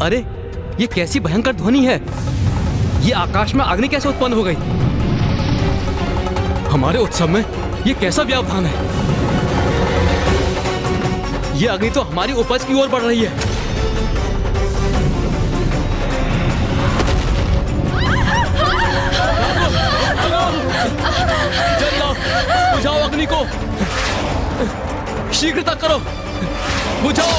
अरे ये कैसी भयंकर ध्वनि है? ये आकाश में अग्नि कैसे उत्पन्न हो गई? हमारे उत्सव में ये कैसा व्यवधान है? ये अग्नि तो हमारी उपज की ओर बढ़ रही है। जलाओ, बुझाओ अग्नि को, शीघ्रता करो, बुझाओ।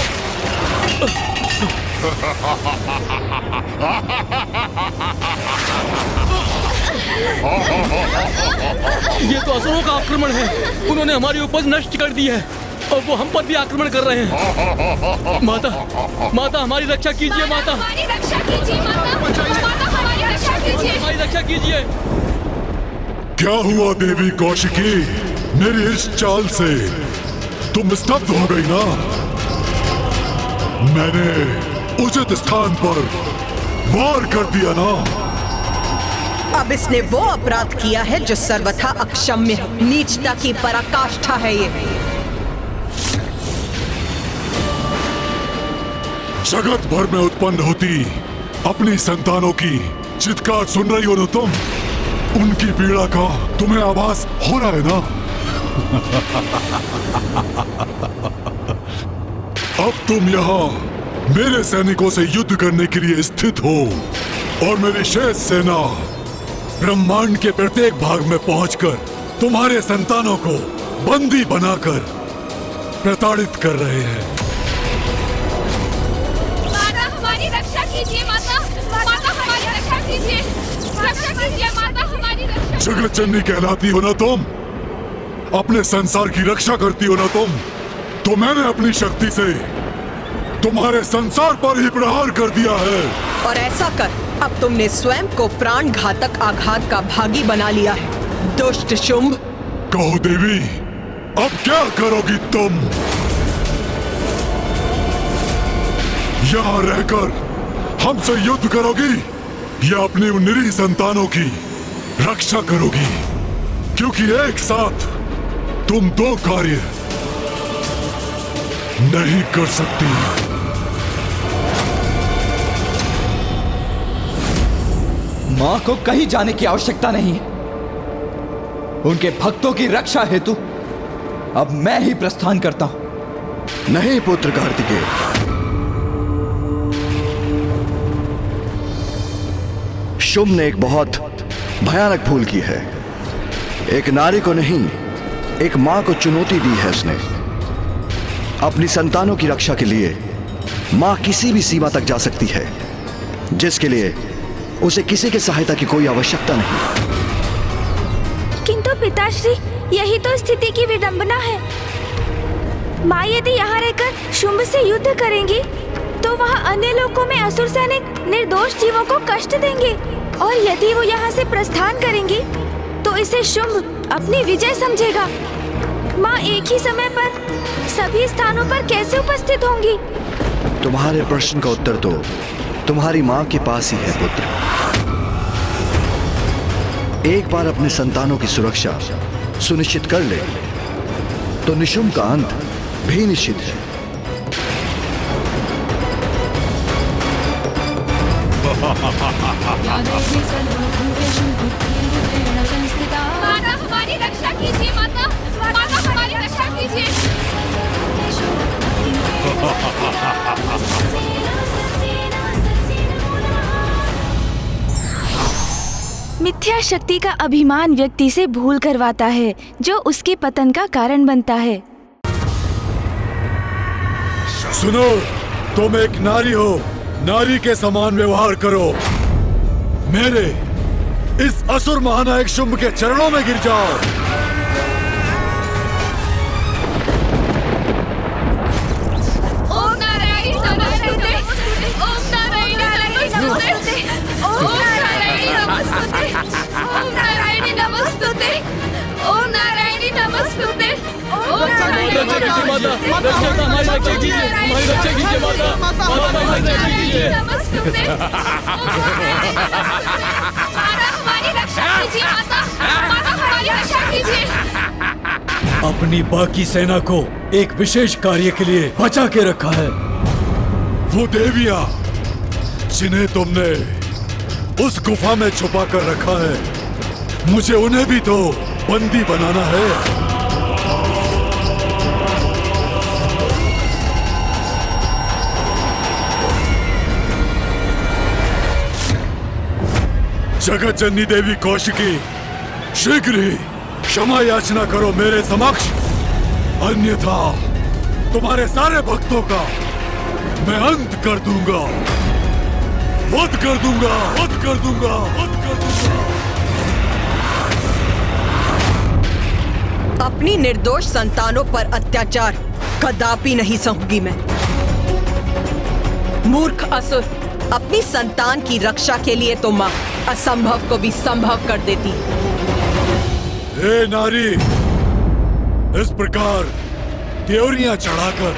ये तो असुरों का आक्रमण है। उन्होंने हमारी उपज नष्ट कर दी है और वो हम पर भी आक्रमण कर रहे हैं। माता, माता हमारी रक्षा कीजिए। माता हमारी रक्षा कीजिए। माता, माता हमारी रक्षा कीजिए। हमारी रक्षा कीजिए। क्या हुआ देवी कौशिकी? मेरी इस चाल से तुम स्तब्ध हो गई ना? मैंने उचित स्थान पर वार कर दिया ना? अब इसने वो अपराध किया है जो सर्वथा अक्षम्य है। नीचता की पराकाष्ठा है ये। जगत भर में उत्पन्न होती अपनी संतानों की चित्कार सुन रही हो ना तुम? उनकी पीड़ा का तुम्हें आभास हो रहा है ना? अब तुम यहाँ मेरे सैनिकों से युद्ध करने के लिए स्थित हो और मेरी शेष सेना ब्रह्मांड के प्रत्येक भाग में पहुंचकर तुम्हारे संतानों को बंदी बनाकर प्रताड़ित कर रहे हैं। माता हमारी रक्षा कीजिए। माता, माता हमारी रक्षा कीजिए। रक्षा कीजिए माता, हमारी रक्षा। जगत जननी कहलाती हो ना तुम? अपने संसार की रक्षा करती हो ना तुम? तो मैंने अपनी शक्ति से तुम्हारे संसार पर ही प्रहार कर दिया है। और ऐसा कर अब तुमने स्वयं को प्राण घातक आघात का भागी बना लिया है, दुष्ट शुंभ। कहो देवी, अब क्या करोगी तुम? यहाँ रहकर हमसे युद्ध करोगी या अपनी उन निरीह संतानों की रक्षा करोगी? क्योंकि एक साथ तुम दो कार्य नहीं कर सकती। मां को कहीं जाने की आवश्यकता नहीं है। उनके भक्तों की रक्षा हेतु अब मैं ही प्रस्थान करता हूं। नहीं पुत्र कार्तिकेय, शुंभ ने एक बहुत भयानक भूल की है। एक नारी को नहीं, एक मां को चुनौती दी है उसने। अपनी संतानों की रक्षा के लिए मां किसी भी सीमा तक जा सकती है, जिसके लिए उसे किसी की सहायता की कोई आवश्यकता नहीं। किंतु पिताश्री, यही तो स्थिति की विडंबना है। माँ यदि यहाँ रहकर शुंभ से युद्ध करेंगी तो वहाँ अन्य लोकों में असुर सैनिक निर्दोष जीवों को कष्ट देंगे, और यदि वो यहाँ से प्रस्थान करेंगी तो इसे शुंभ अपनी विजय समझेगा। माँ एक ही समय पर सभी स्थानों पर कैसे उपस्थित होंगी? तुम्हारे प्रश्न का उत्तर तो तुम्हारी मां के पास ही है पुत्र। एक बार अपने संतानों की सुरक्षा सुनिश्चित कर ले तो निशुंभ का अंत भी निश्चित है। माता हमारी रक्षा कीजिए। माता, माता हमारी रक्षा कीजिए। मिथ्या शक्ति का अभिमान व्यक्ति से भूल करवाता है, जो उसके पतन का कारण बनता है। सुनो, तुम एक नारी हो, नारी के समान व्यवहार करो। मेरे इस असुर महानायक शुंभ के चरणों में गिर जाओ। ओम नारायण नमस्ते। ओम नारायण नमस्ते। ओम नारायण नमस्ते। ओम नारायण नमस्ते। ओम नारायण नमस्ते। ओम नारायण अपनी बाकी सेना को एक विशेष कार्य के लिए बचा के रखा है। वो देवियां जिन्हें तुमने उस गुफा में छुपा कर रखा है, मुझे उन्हें भी तो बंदी बनाना है। जगत जननी देवी कौशिकी, शीघ्र ही क्षमा याचना करो मेरे समक्ष, अन्यथा तुम्हारे सारे भक्तों का मैं अंत कर दूंगा, वध कर दूंगा, वध कर दूंगा, वध कर दूंगा। अपनी निर्दोष संतानों पर अत्याचार कदापि नहीं सहूंगी मैं। मूर्ख असुर, अपनी संतान की रक्षा के लिए तो मां असंभव को भी संभव कर देती। हे नारी, इस प्रकार त्योरियां चढ़ाकर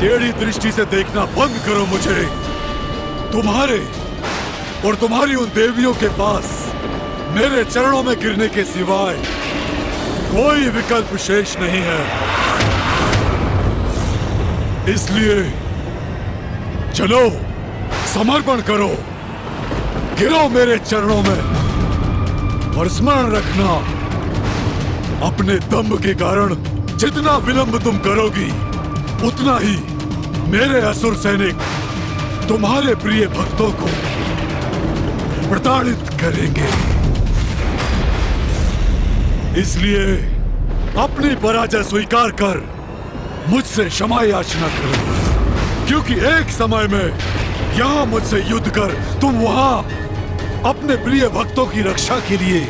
टेढ़ी दृष्टि से देखना बंद करो मुझे। तुम्हारे और तुम्हारी उन देवियों के पास मेरे चरणों में गिरने के सिवाय कोई विकल्प शेष नहीं है। इसलिए चलो, समर्पण करो, गिरो मेरे चरणों में और स्मरण रखना, अपने दम्भ के कारण जितना विलंब तुम करोगी, उतना ही मेरे असुर सैनिक तुम्हारे प्रिय भक्तों को प्रताड़ित करेंगे। इसलिए अपनी पराजय स्वीकार कर मुझसे क्षमा याचना करो, क्योंकि एक समय में यहाँ मुझसे युद्ध कर तुम वहाँ अपने प्रिय भक्तों की रक्षा के लिए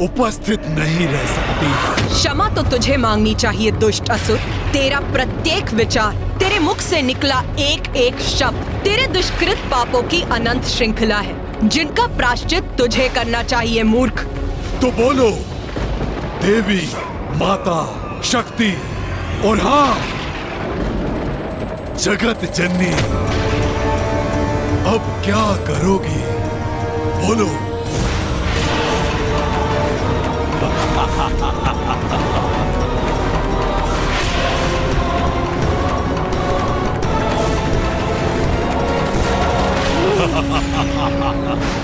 उपस्थित नहीं रह सकती। क्षमा तो तुझे मांगनी चाहिए दुष्ट असुर। तेरा प्रत्येक विचार, तेरे मुख से निकला एक एक शब्द तेरे दुष्कृत पापों की अनंत श्रृंखला है, जिनका प्रायश्चित तुझे करना चाहिए मूर्ख। तो बोलो देवी, माता, शक्ति और हाँ जगत जननी, अब क्या करोगी? बोलो।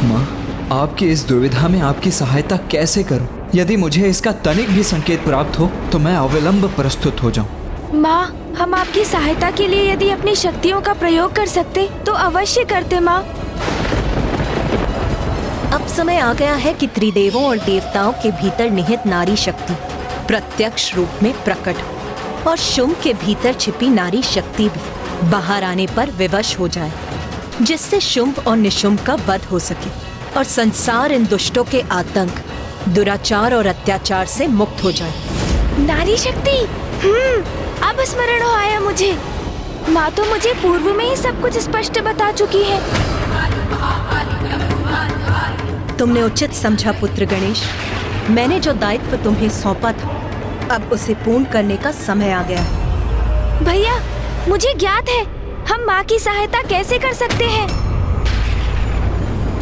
माँ, आपकी इस दुविधा में आपकी सहायता कैसे करूं? यदि मुझे इसका तनिक भी संकेत प्राप्त हो तो मैं अविलंब प्रस्तुत हो जाऊं। माँ, हम आपकी सहायता के लिए यदि अपनी शक्तियों का प्रयोग कर सकते तो अवश्य करते माँ। अब समय आ गया है कि त्रिदेवों और देवताओं के भीतर निहित नारी शक्ति प्रत्यक्ष रूप में प्रकट हो और शुंभ के भीतर छिपी नारी शक्ति भी बाहर आने पर विवश हो जाए, जिससे शुंभ और निशुंभ का वध हो सके और संसार इन दुष्टों के आतंक, दुराचार और अत्याचार से मुक्त हो जाए। नारी शक्ति, अब स्मरण हो आया मुझे। माँ तो मुझे पूर्व में ही सब कुछ स्पष्ट बता चुकी है। तुमने उचित समझा पुत्र गणेश। मैंने जो दायित्व तुम्हें सौंपा था, अब उसे पूर्ण करने का समय आ गया है। भैया, मुझे ज्ञात है हम माँ की सहायता कैसे कर सकते हैं।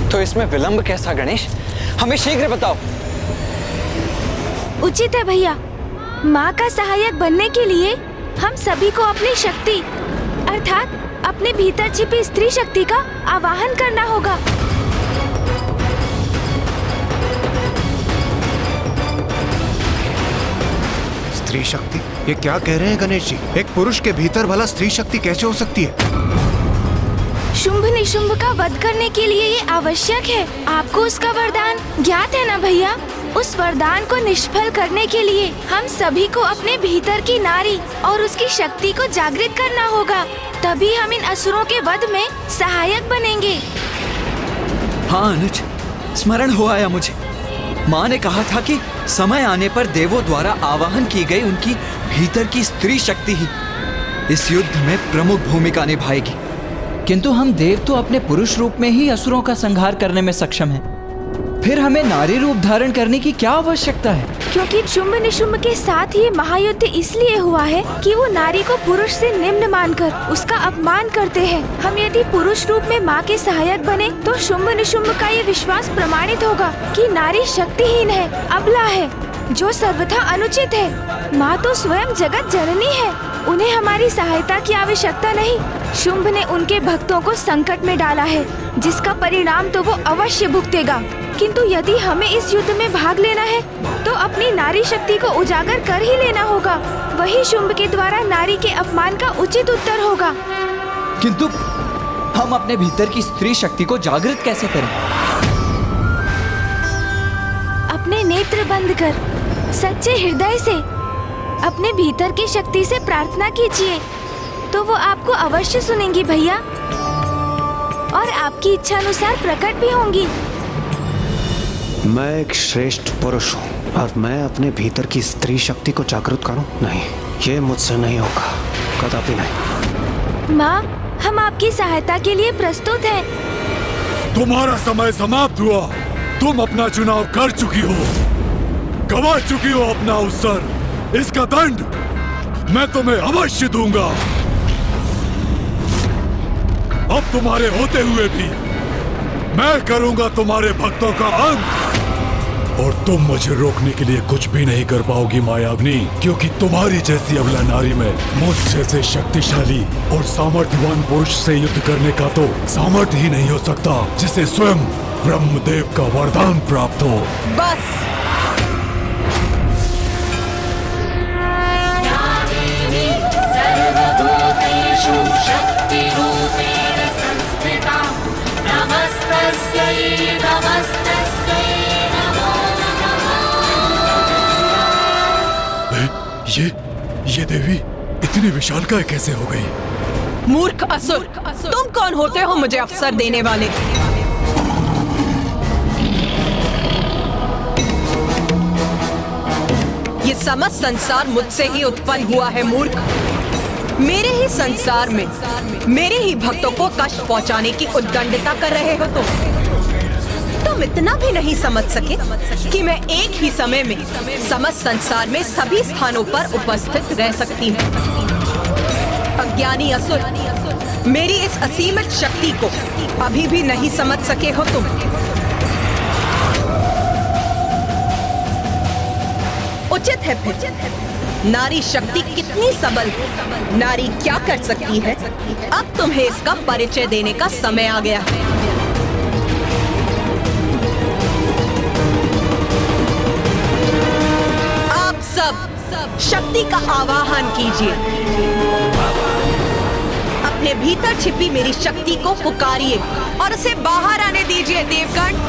तो इसमें विलंब कैसा गणेश? हमें शीघ्र बताओ। उचित है भैया, माँ का सहायक बनने के लिए हम सभी को अपनी शक्ति अर्थात अपने भीतर छिपी स्त्री शक्ति का आवाहन करना होगा। स्त्री शक्ति? ये क्या कह रहे हैं गणेश जी? एक पुरुष के भीतर भला स्त्री शक्ति कैसे हो सकती है? शुंभ निशुंभ का वध करने के लिए ये आवश्यक है। आपको उसका वरदान ज्ञात है ना भैया? उस वरदान को निष्फल करने के लिए हम सभी को अपने भीतर की नारी और उसकी शक्ति को जागृत करना होगा, तभी हम इन असुरों के वध में सहायक बनेंगे। हाँ अनुज, स्मरण हो आया मुझे। माँ ने कहा था कि समय आने पर देवों द्वारा आवाहन की गई उनकी भीतर की स्त्री शक्ति ही इस युद्ध में प्रमुख भूमिका निभाएगी। किंतु हम देव तो अपने पुरुष रूप में ही असुरों का संहार करने में सक्षम हैं। फिर हमें नारी रूप धारण करने की क्या आवश्यकता है? क्योंकि शुंभ निशुंभ के साथ ये महायुद्ध इसलिए हुआ है कि वो नारी को पुरुष से निम्न मानकर उसका अपमान करते हैं। हम यदि पुरुष रूप में माँ के सहायक बने तो शुंभ निशुंभ का ये विश्वास प्रमाणित होगा कि नारी शक्तिहीन है, अबला है, जो सर्वथा अनुचित है। माँ तो स्वयं जगत जननी है, उन्हें हमारी सहायता की आवश्यकता नहीं। शुंभ ने उनके भक्तों को संकट में डाला है, जिसका परिणाम तो वो अवश्य भुगतेगा। किंतु यदि हमें इस युद्ध में भाग लेना है तो अपनी नारी शक्ति को उजागर कर ही लेना होगा। वही शुंभ के द्वारा नारी के अपमान का उचित उत्तर होगा। किंतु हम अपने भीतर की स्त्री शक्ति को जागृत कैसे करें? अपने नेत्र बंद कर सच्चे हृदय से अपने भीतर की शक्ति से प्रार्थना कीजिए, तो वो आपको अवश्य सुनेंगी भैया, और आपकी इच्छा अनुसार प्रकट भी होंगी। मैं एक श्रेष्ठ पुरुष हूँ और मैं अपने भीतर की स्त्री शक्ति को जागृत करूँ? नहीं, ये मुझसे नहीं होगा, कदापि नहीं। माँ, हम आपकी सहायता के लिए प्रस्तुत हैं। तुम्हारा समय समाप्त हुआ। तुम अपना चुनाव कर चुकी हो, गवा चुकी हो अपना अवसर। इसका दंड मैं तुम्हें अवश्य दूंगा। अब तुम्हारे होते हुए भी मैं करूंगा तुम्हारे भक्तों का अंत, और तुम मुझे रोकने के लिए कुछ भी नहीं कर पाओगी मायावनी, क्योंकि तुम्हारी जैसी अबला नारी में मुझ जैसे शक्तिशाली और सामर्थ्यवान पुरुष से युद्ध करने का तो सामर्थ्य ही नहीं हो सकता, जिसे स्वयं ब्रह्मदेव का वरदान प्राप्त हो। बस ये देवी इतनी विशालकाय कैसे हो गई? मूर्ख असुर, तुम कौन होते हो मुझे अवसर देने वाले? ये समस्त संसार मुझसे ही उत्पन्न हुआ है मूर्ख। मेरे ही संसार में मेरे ही भक्तों को कष्ट पहुंचाने की उद्दंडता कर रहे हो तुम इतना भी नहीं समझ सके कि मैं एक ही समय में समस्त संसार में सभी स्थानों पर उपस्थित रह सकती हूँ। अज्ञानी असुर, मेरी इस असीमित शक्ति को अभी भी नहीं समझ सके हो तुम। उचित है फिर, नारी शक्ति कितनी सबल, नारी क्या कर सकती है, अब तुम्हें इसका परिचय देने का समय आ गया है। आप सब शक्ति का आवाहन कीजिए, अपने भीतर छिपी मेरी शक्ति को पुकारिए और उसे बाहर आने दीजिए देवगण।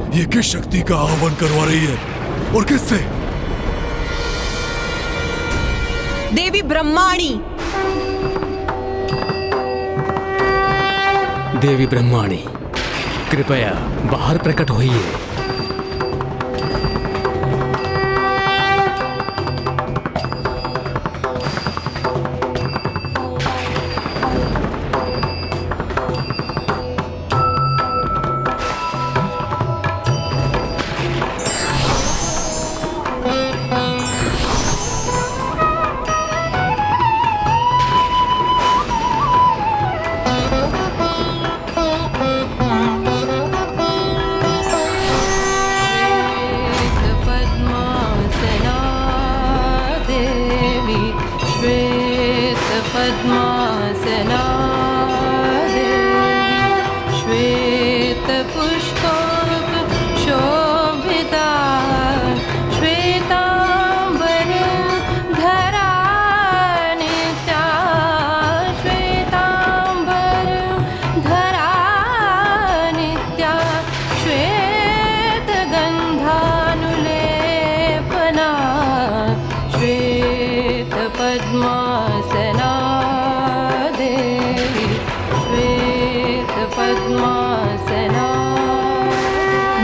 ये किस शक्ति का आह्वान करवा रही है और किससे? देवी ब्रह्माणी। देवी ब्रह्माणी, कृपया बाहर प्रकट होइए।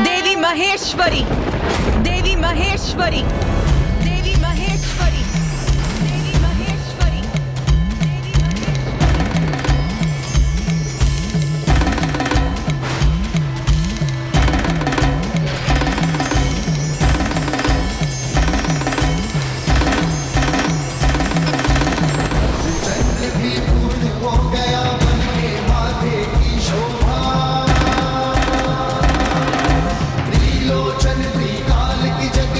देवी महेश्वरी, देवी महेश्वरी, देवी महेश्वरी, देवी महेश्वरी। त्रिलोचन त्रिकाल की जग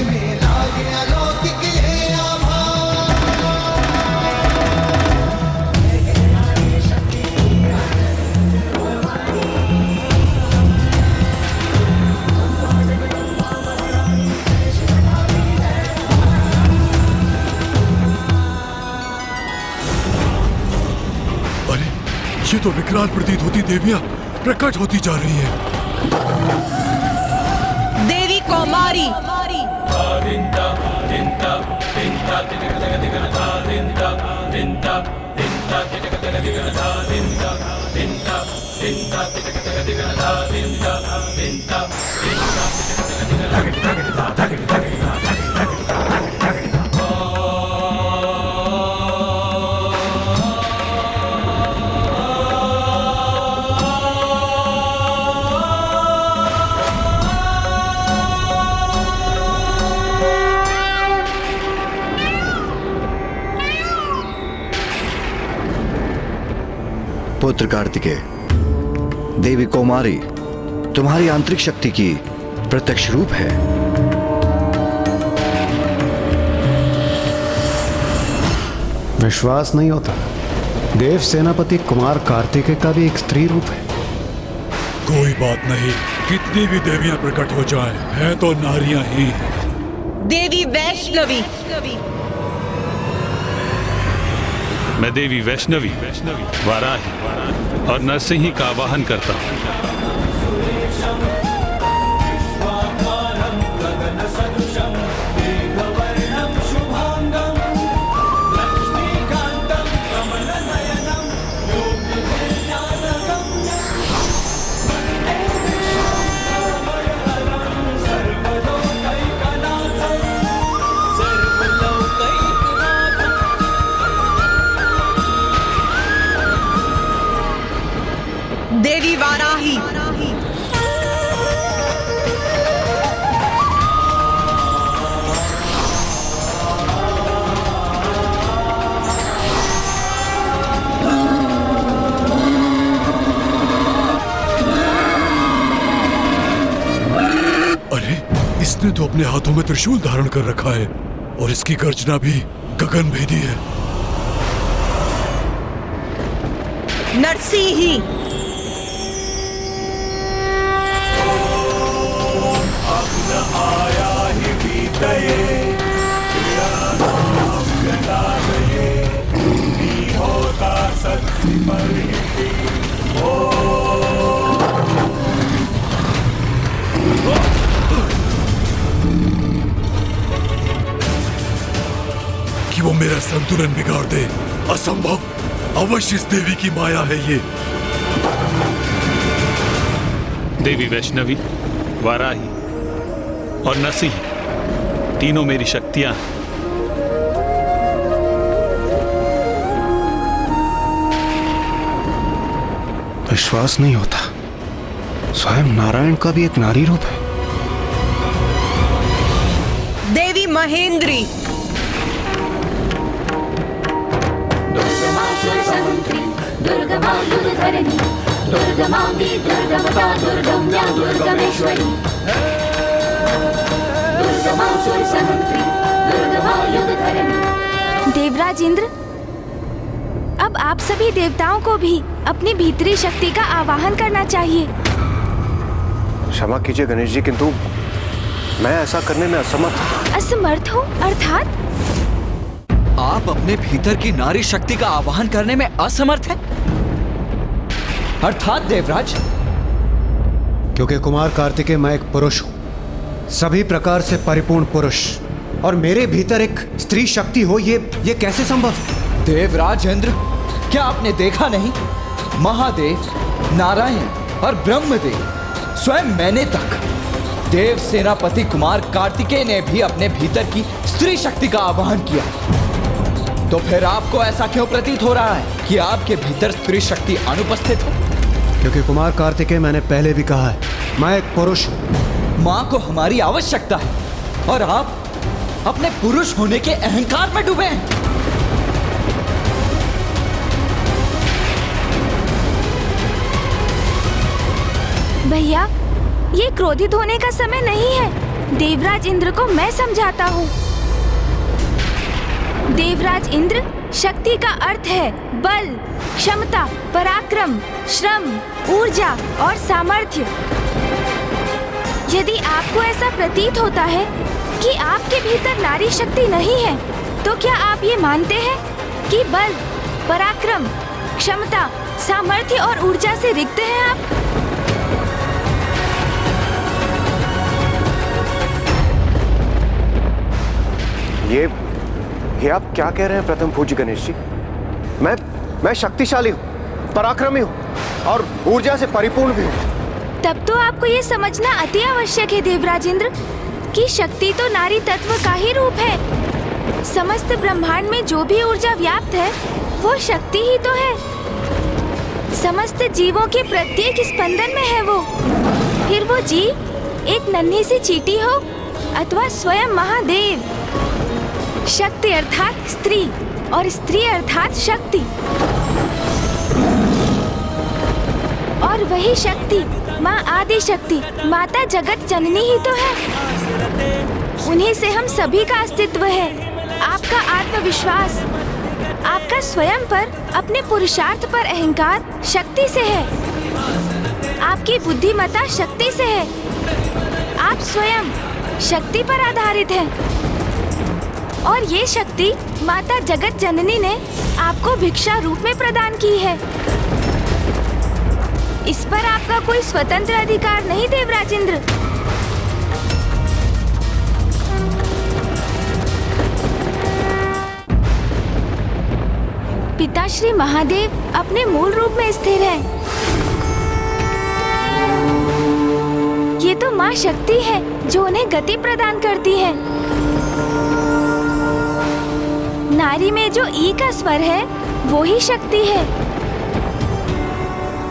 तो विकराल प्रतीत होती देवियां प्रकट होती जा रही हैं। देवी कौमारी पुत्र कार्तिकेय, देवी कौमारी तुम्हारी आंतरिक शक्ति की प्रत्यक्ष रूप है। विश्वास नहीं होता। देव सेनापति कुमार कार्तिकेय का भी एक स्त्री रूप है। कोई बात नहीं, कितनी भी देवियां प्रकट हो जाएं, हैं तो नारियां ही। देवी वैष्णवी मैं देवी वैष्णवी वाराही और नरसिंही का आवाहन करता हूँ। देवी वाराही अरे, इसने तो अपने हाथों में त्रिशूल धारण कर रखा है और इसकी गर्जना भी गगन भेदी है। नरसिंही कि वो मेरा संतुलन बिगाड़ दे, असंभव। अवश्य इस देवी की माया है ये। देवी वैष्णवी, वाराही और नरसिंही तीनों मेरी शक्तियां हैं। विश्वास नहीं होता। स्वयं नारायण का भी एक नारी रूप है। देवी महेंद्री दुर्गमायुर्धरणी दुर्गमांगी दुर्गमता दुर्गम्या दुर्गमेश्वरी दुर्गमासुरसहंत्री दुर्गमायुर्धरणी। देवराज इंद्र, अब आप सभी देवताओं को भी अपनी भीतरी शक्ति का आवाहन करना चाहिए। क्षमा कीजिए गणेश जी, किंतु मैं ऐसा करने में असमर्थ। असमर्थ हो अर्थात? आप अपने भीतर की नारी शक्ति का आवाहन करने में असमर्थ हैं? अर्थात देवराज? क्योंकि कुमार कार्तिकेय मैं एक पुरुष हूं, सभी प्रकार से परिपूर्ण पुरुष, और मेरे भीतर एक स्त्री शक्ति हो, ये कैसे संभव? देवराज इंद्र, क्या आपने देखा नहीं? महादेव, नारायण और ब्रह्मदेव, स्वयं मैंने तक, देव सेनापति कुमार कार्तिकेय ने भी अपने भीतर की स्त्री शक्ति का आवाहन किया। तो फिर आपको ऐसा क्यों प्रतीत हो रहा है कि आपके भीतर स्त्री शक्ति अनुपस्थित है? क्योंकि कुमार कार्तिकेय, मैंने पहले भी कहा है, मैं एक पुरुष हूं। मां को हमारी आवश्यकता है और आप अपने पुरुष होने के अहंकार में डूबे हैं। भैया, ये क्रोधित होने का समय नहीं है। देवराज इंद्र को मैं समझाता हूँ। देवराज इंद्र, शक्ति का अर्थ है बल, क्षमता, पराक्रम, श्रम, ऊर्जा और सामर्थ्य। यदि आपको ऐसा प्रतीत होता है कि आपके भीतर नारी शक्ति नहीं है, तो क्या आप ये मानते हैं कि बल, पराक्रम, क्षमता सामर्थ्य और ऊर्जा से रिक्त हैं आप। ये आप क्या कह रहे हैं प्रथम पूज्य गणेश जी? मैं शक्तिशाली हूँ, पराक्रमी हूँ और ऊर्जा से परिपूर्ण भी हूँ। तब तो आपको ये समझना अति आवश्यक है देवराजेंद्र कि शक्ति तो नारी तत्व का ही रूप है। समस्त ब्रह्मांड में जो भी ऊर्जा व्याप्त है वो शक्ति ही तो है। समस्त जीवों के प्रत्येक स्पंदन में है वो। फिर वो जीव एक नन्ही सी चींटी हो अथवा स्वयं महादेव। शक्ति अर्थात स्त्री और स्त्री अर्थात शक्ति, और वही शक्ति माँ आदि शक्ति, माता जगत जननी ही तो है। उन्हीं से हम सभी का अस्तित्व है। आपका आत्मविश्वास, आपका स्वयं पर, अपने पुरुषार्थ पर अहंकार शक्ति से है। आपकी बुद्धिमत्ता शक्ति से है। आप स्वयं शक्ति पर आधारित हैं। और ये शक्ति माता जगत जननी ने आपको भिक्षा रूप में प्रदान की है। इस पर आपका कोई स्वतंत्र अधिकार नहीं देवराजेंद्र। पिताश्री महादेव अपने मूल रूप में स्थिर हैं। ये तो माँ शक्ति है जो उन्हें गति प्रदान करती है। नारी में जो ई का स्वर है वो ही शक्ति है,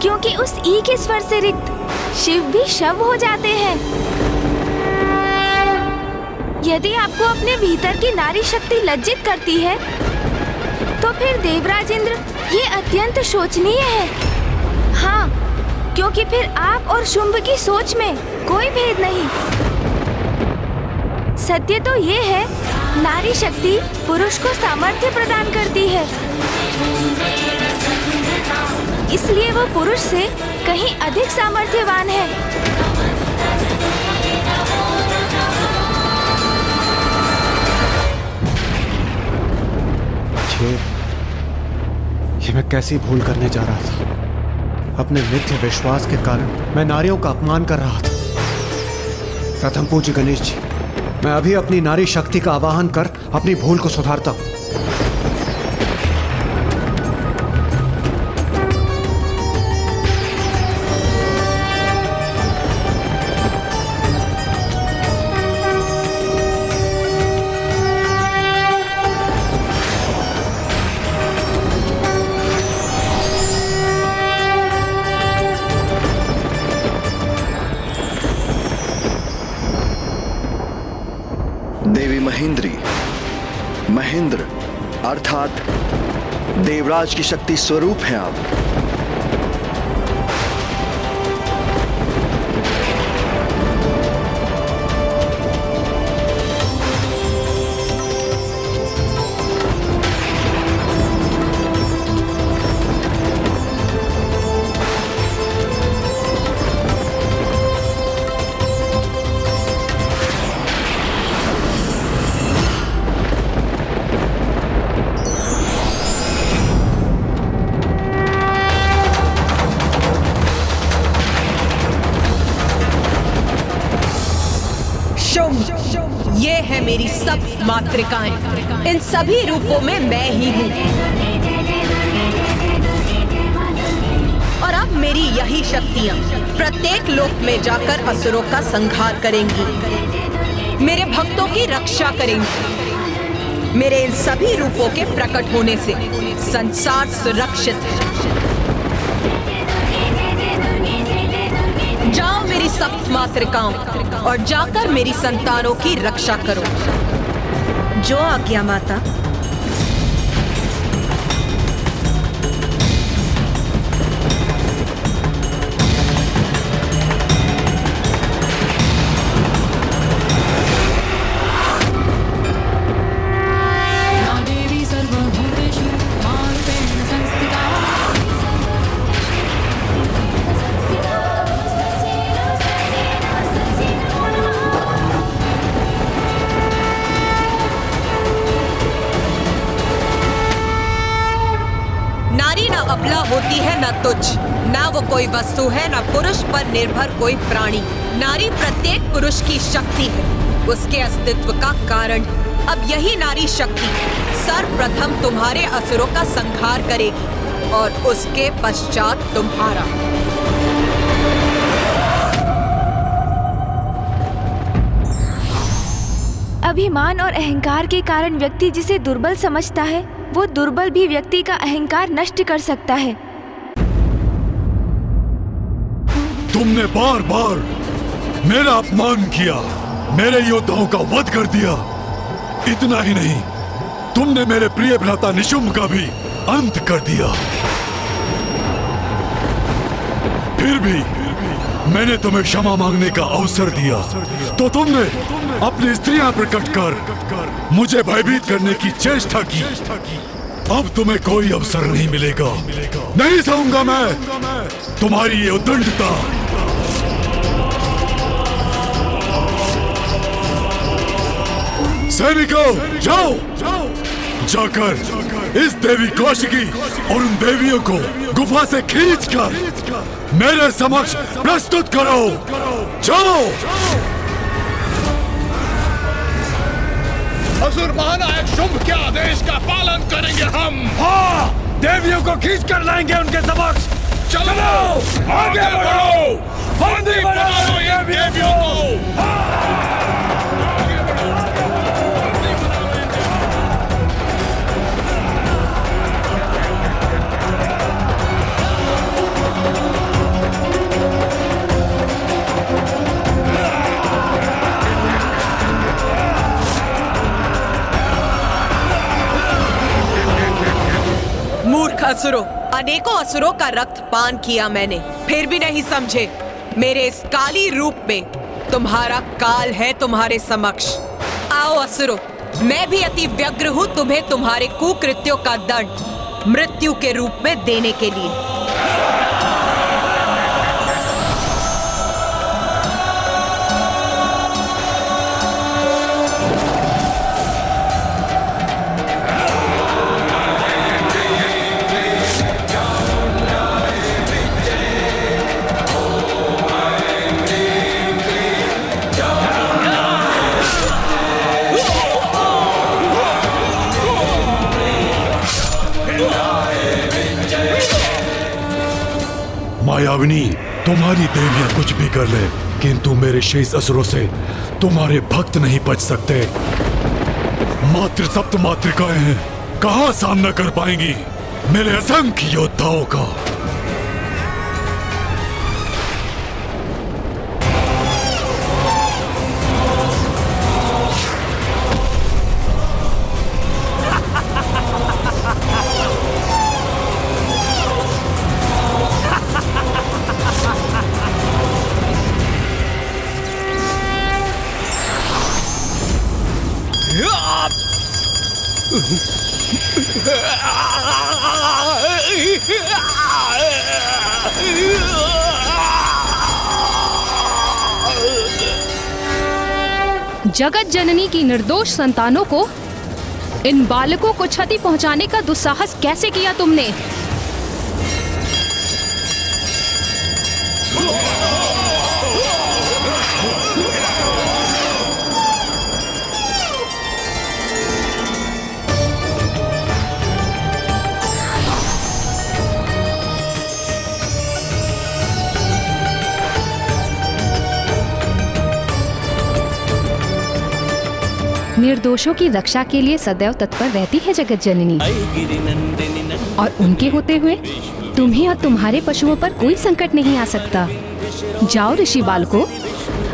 क्योंकि उस ई के स्वर से रिक्त शिव भी शव हो जाते हैं। यदि आपको अपने भीतर की नारी शक्ति लज्जित करती है तो फिर देवराजेंद्र ये अत्यंत शोचनीय है। हाँ, क्योंकि फिर आप और शुंभ की सोच में कोई भेद नहीं। सत्य तो ये है, नारी शक्ति पुरुष को सामर्थ्य प्रदान करती है, इसलिए वो पुरुष से कहीं अधिक सामर्थ्यवान है। ये मैं कैसी भूल करने जा रहा था। अपने मिथ्य विश्वास के कारण मैं नारियों का अपमान कर रहा था। प्रथम पूज्य गणेश जी, मैं अभी अपनी नारी शक्ति का आवाहन कर अपनी भूल को सुधारता हूँ। देवी महेंद्र अर्थात देवराज की शक्ति स्वरूप हैं आप। ये है मेरी सब मातृकाएं। इन सभी रूपों में मैं ही हूँ। और अब मेरी यही शक्तियाँ प्रत्येक लोक में जाकर असुरों का संहार करेंगी, मेरे भक्तों की रक्षा करेंगी। मेरे इन सभी रूपों के प्रकट होने से संसार सुरक्षित है। जाओ मेरी सप्त मातृकाओं और जाकर मेरी संतानों की रक्षा करो। जो आज्ञा माता। तुच्छ। ना वो कोई वस्तु है, ना पुरुष पर निर्भर कोई प्राणी। नारी प्रत्येक पुरुष की शक्ति है, उसके अस्तित्व का कारण। अब यही नारी शक्ति सर्वप्रथम तुम्हारे असुरों का संहार करेगी और उसके पश्चात तुम्हारा। अभिमान और अहंकार के कारण व्यक्ति जिसे दुर्बल समझता है, वो दुर्बल भी व्यक्ति का अहंकार नष्ट कर सकता है। तुमने बार बार मेरा अपमान किया, मेरे योद्धाओं का वध कर दिया। इतना ही नहीं, तुमने मेरे प्रिय भ्राता निशुंभ का भी अंत कर दिया। फिर भी मैंने तुम्हें क्षमा मांगने का अवसर दिया, तो तुमने अपनी स्त्रियां प्रकट कर मुझे भयभीत करने की चेष्टा की। अब तुम्हें कोई अवसर नहीं मिलेगा। नहीं सहूंगा मैं तुम्हारी ये उद्दंडता। सैनिकों, जाओ जाकर इस देवी कौशिकी और उन देवियों को गुफा से खींचकर मेरे समक्ष प्रस्तुत करो। जाओ। असुर महानायक शुंभ के आदेश का पालन करेंगे हम। हाँ, देवियों को खींच कर लाएंगे उनके समक्ष। चलो आगे बढ़ो, बंदी बनाओ ये देवियों को। मूर्ख असुरों, अनेकों असुरों का रक्त पान किया मैंने, फिर भी नहीं समझे। मेरे इस काली रूप में तुम्हारा काल है तुम्हारे समक्ष। आओ असुरों, मैं भी अति व्यग्र हूँ तुम्हें तुम्हारे कुकृत्यों का दंड मृत्यु के रूप में देने के लिए। मायाविनी, तुम्हारी देवियां कुछ भी कर ले, किंतु मेरे शेष असुरों से तुम्हारे भक्त नहीं बच सकते। मात्र सप्त मातृकाएं हैं, कहां सामना कर पाएंगी मेरे असंख्य योद्धाओं का। जगत जननी की निर्दोष संतानों को, इन बालकों को क्षति पहुंचाने का दुस्साहस कैसे किया तुमने? निर्दोषों की रक्षा के लिए सदैव तत्पर रहती है जगत जननी, और उनके होते हुए तुम्हें और तुम्हारे पशुओं पर कोई संकट नहीं आ सकता। जाओ ऋषि बालको,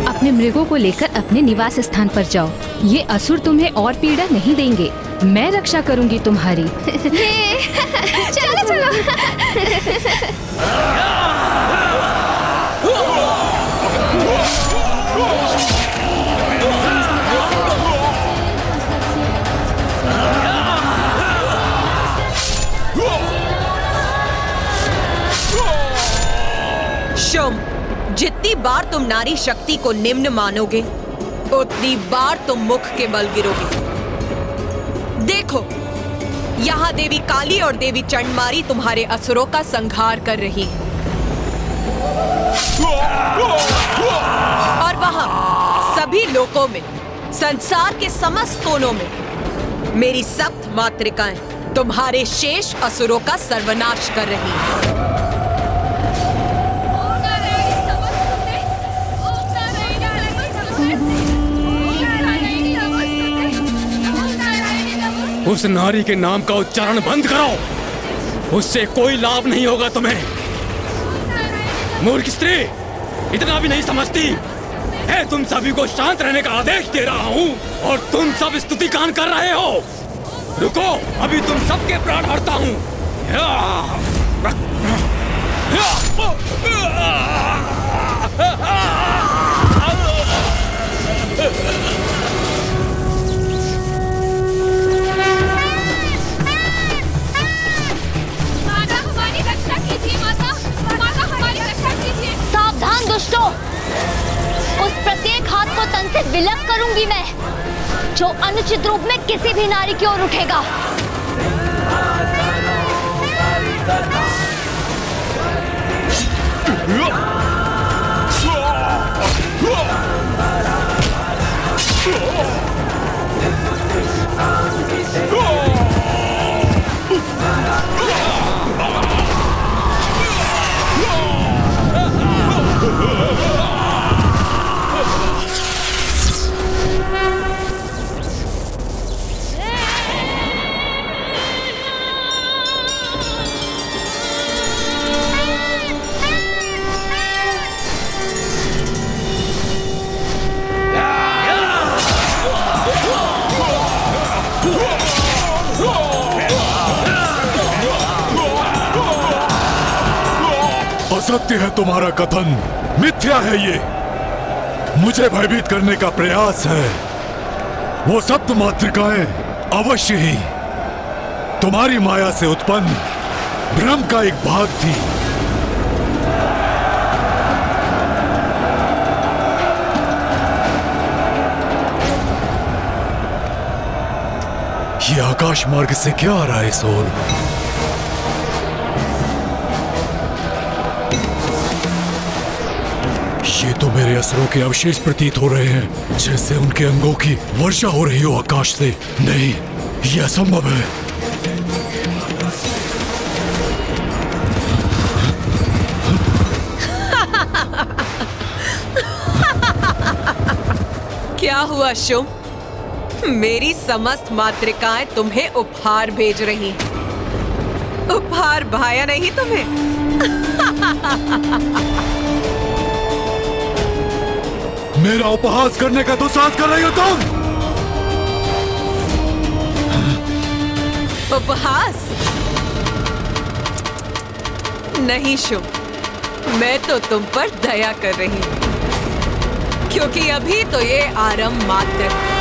अपने मृगों को लेकर अपने निवास स्थान पर जाओ। ये असुर तुम्हें और पीड़ा नहीं देंगे। मैं रक्षा करूंगी तुम्हारी। चलो चलो। जितनी बार तुम नारी शक्ति को निम्न मानोगे, उतनी बार तुम मुख के बल गिरोगे। देखो, यहाँ देवी काली और देवी चंडमारी तुम्हारे असुरों का संहार कर रही है। और वहाँ सभी लोकों में, संसार के समस्त कोनों में मेरी सप्त मातृकाएं तुम्हारे शेष असुरों का सर्वनाश कर रही हैं। उस नारी के नाम का उच्चारण बंद करो, उससे कोई लाभ नहीं होगा तुम्हें। मूर्ख स्त्री, इतना भी नहीं समझती है। तुम सभी को शांत रहने का आदेश दे रहा हूँ और तुम सब स्तुति गान कर रहे हो। रुको, अभी तुम सबके प्राण हरता हूँ। सावधान दुष्टों, उस प्रत्येक हाथ को तन से विलग करूंगी मैं, जो अनुचित रूप में किसी भी नारी की ओर उठेगा। असत्य है तुम्हारा कथन, मिथ्या है ये। मुझे भयभीत करने का प्रयास है। वो सप्त मातृकाएं अवश्य ही तुम्हारी माया से उत्पन्न ब्रह्म का एक भाग थी। ये आकाश मार्ग से क्या आ रहा है इस ओर? ये तो मेरे असुरों के अवशेष प्रतीत हो रहे हैं, जैसे उनके अंगों की वर्षा हो रही हो आकाश से। नहीं, यह असंभव है। क्या हुआ शुंभ? मेरी समस्त मातृकाएं तुम्हें उपहार भेज रही हैं। उपहार भाया नहीं तुम्हें? मेरा उपहास करने का दुस्साहस कर रही हो तुम? उपहास? नहीं शुंभ, मैं तो तुम पर दया कर रही हूं, क्योंकि अभी तो ये आरंभ मात्र है।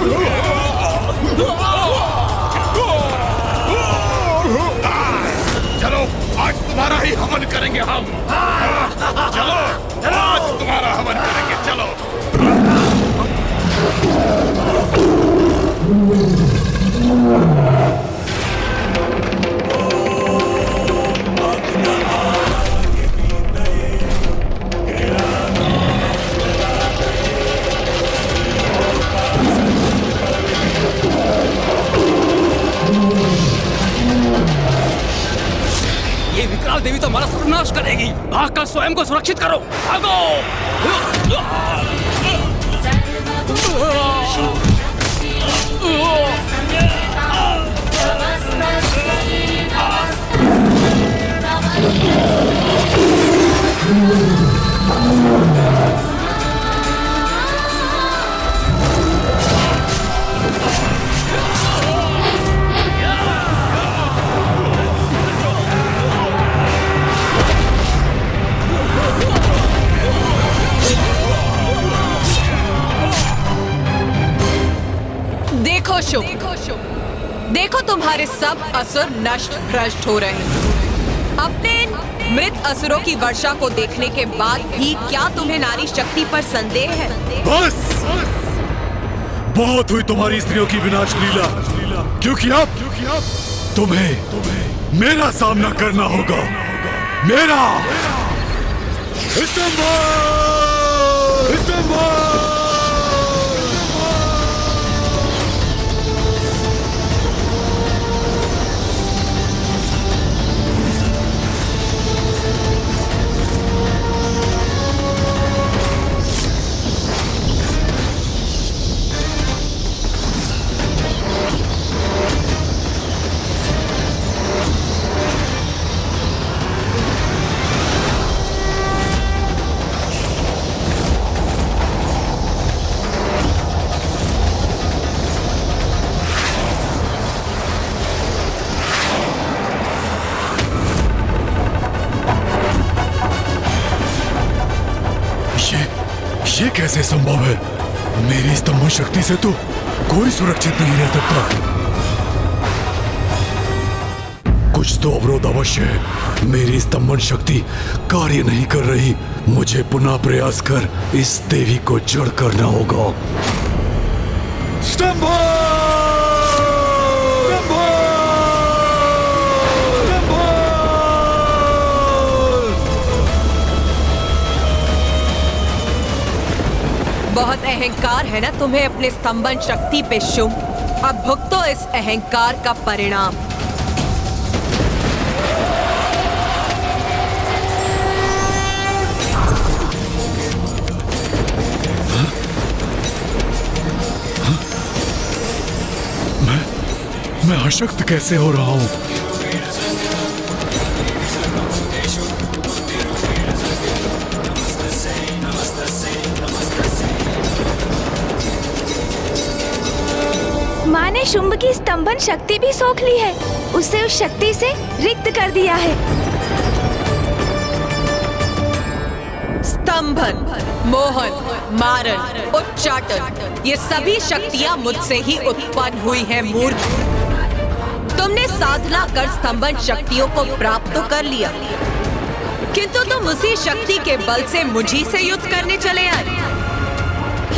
चलो आज तुम्हारा ही हवन करेंगे हम। चलो आज तुम्हारा हवन करेंगे। चलो ये विकराल देवी तो हमारा सर्वनाश करेगी। भागकर स्वयं को सुरक्षित करो। भागो। देखो शुभ, देखो तुम्हारे सब असुर नष्ट भ्रष्ट हो रहे हैं। अपने इन मृत असुरों की वर्षा को देखने के बाद भी क्या तुम्हें नारी शक्ति पर संदेह है? बस बहुत हुई तुम्हारी स्त्रियों की विनाश लीला, क्योंकि अब तुम्हें मेरा सामना करना होगा। मेरा ये कैसे संभव है? मेरी स्तंभन शक्ति से तो कोई सुरक्षित नहीं रह सकता। कुछ तो अवरोध अवश्य है। मेरी स्तंभन शक्ति कार्य नहीं कर रही। मुझे पुनः प्रयास कर इस देवी को जड़ करना होगा। बहुत अहंकार है ना तुम्हें अपने स्तंभन शक्ति पे शुभ। अब भुगतो इस अहंकार का परिणाम। मैं अशक्त कैसे हो रहा हूं? माँ ने शुंभ की स्तंभन शक्ति भी सोख ली है। उसे उस शक्ति से रिक्त कर दिया है। स्तंभन, मोहन, मारण, उच्चाटन, ये सभी शक्तियां मुझसे ही उत्पन्न हुई हैं मूर्ख। तुमने साधना कर स्तंभन शक्तियों को प्राप्त तो कर लिया, किंतु तुम उसी शक्ति के बल से मुझी से युद्ध करने चले आए।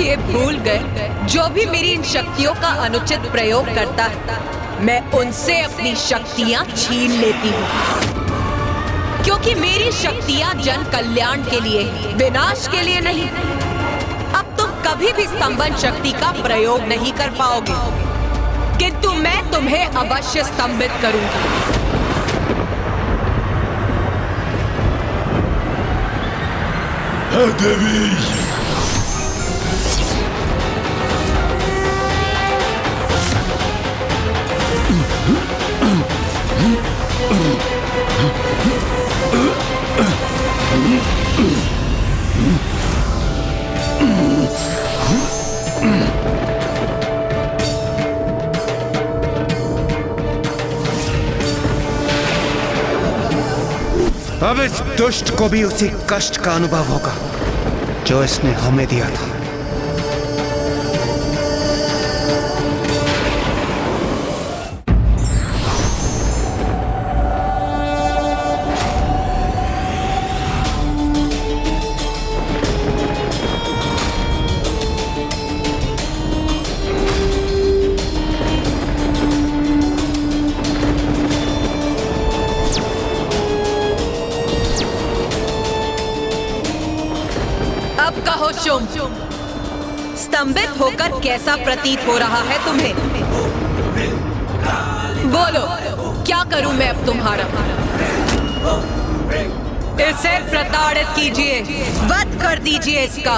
ये भूल गए जो भी मेरी इन शक्तियों का अनुचित प्रयोग करता है, मैं उनसे अपनी शक्तियां छीन लेती हूँ। क्योंकि मेरी शक्तियां जन कल्याण के लिए, विनाश के लिए नहीं। अब तुम कभी भी स्तंभन शक्ति का प्रयोग नहीं कर पाओगे, किंतु मैं तुम्हें अवश्य स्तंभित करूंगी। देवी, अब इस दुष्ट को भी उसी कष्ट का अनुभव होगा जो इसने हमें दिया था। स्तंभित होकर कैसा प्रतीत हो रहा है तुम्हें? बोलो, क्या करूं मैं अब तुम्हारा? इसे प्रताड़ित कीजिए, वध कर दीजिए इसका।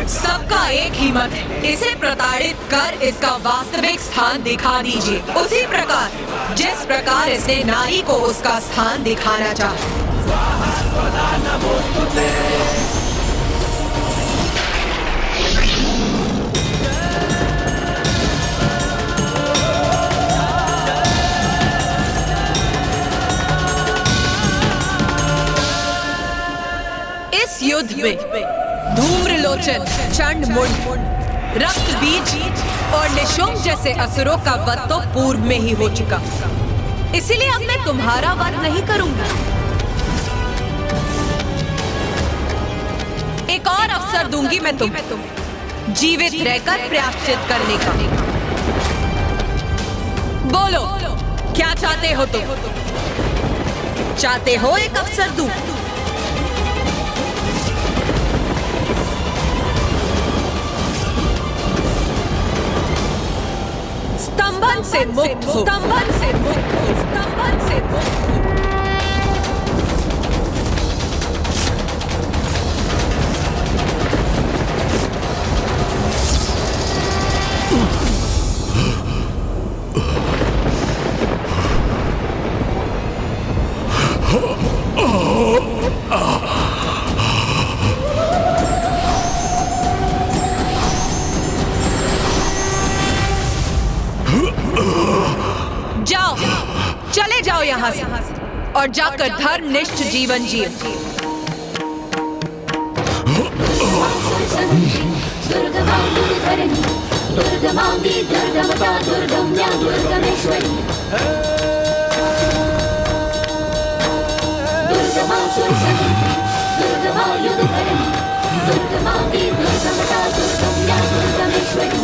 सबका एक ही मत है, इसे प्रताड़ित कर इसका वास्तविक स्थान दिखा दीजिए, उसी प्रकार जिस प्रकार इसने नारी को उसका स्थान दिखाना चाहा। इस युद्ध में धूम्रलोचन, चंडमुंड, रक्त बीज और निशुंभ जैसे असुरों का वध तो पूर्व में ही हो चुका, इसीलिए अब मैं तुम्हारा वध नहीं करूंगा। एक और अवसर दूंगी मैं तुम्हें जीवित रहकर प्रायश्चित करने का। बोलो, क्या चाहते हो तुम? चाहते हो एक अवसर दूं? स्तंभन से मुक्त हो, स्तंभन से मुक्त हो, स्तंभन से मुक्त हो। जाओ, चले जाओ यहाँ से और जाकर धर्मनिष्ठ जीवन जिए। दुर्गमांगी दुर्गमता दुर्गम्या दुर्गमेश्वरी दुर्गमा सुरसती दुर्गमा युद्धकरणी दुर्गमांगी दुर्गमता दुर्गम्या दुर्गमेश्वरी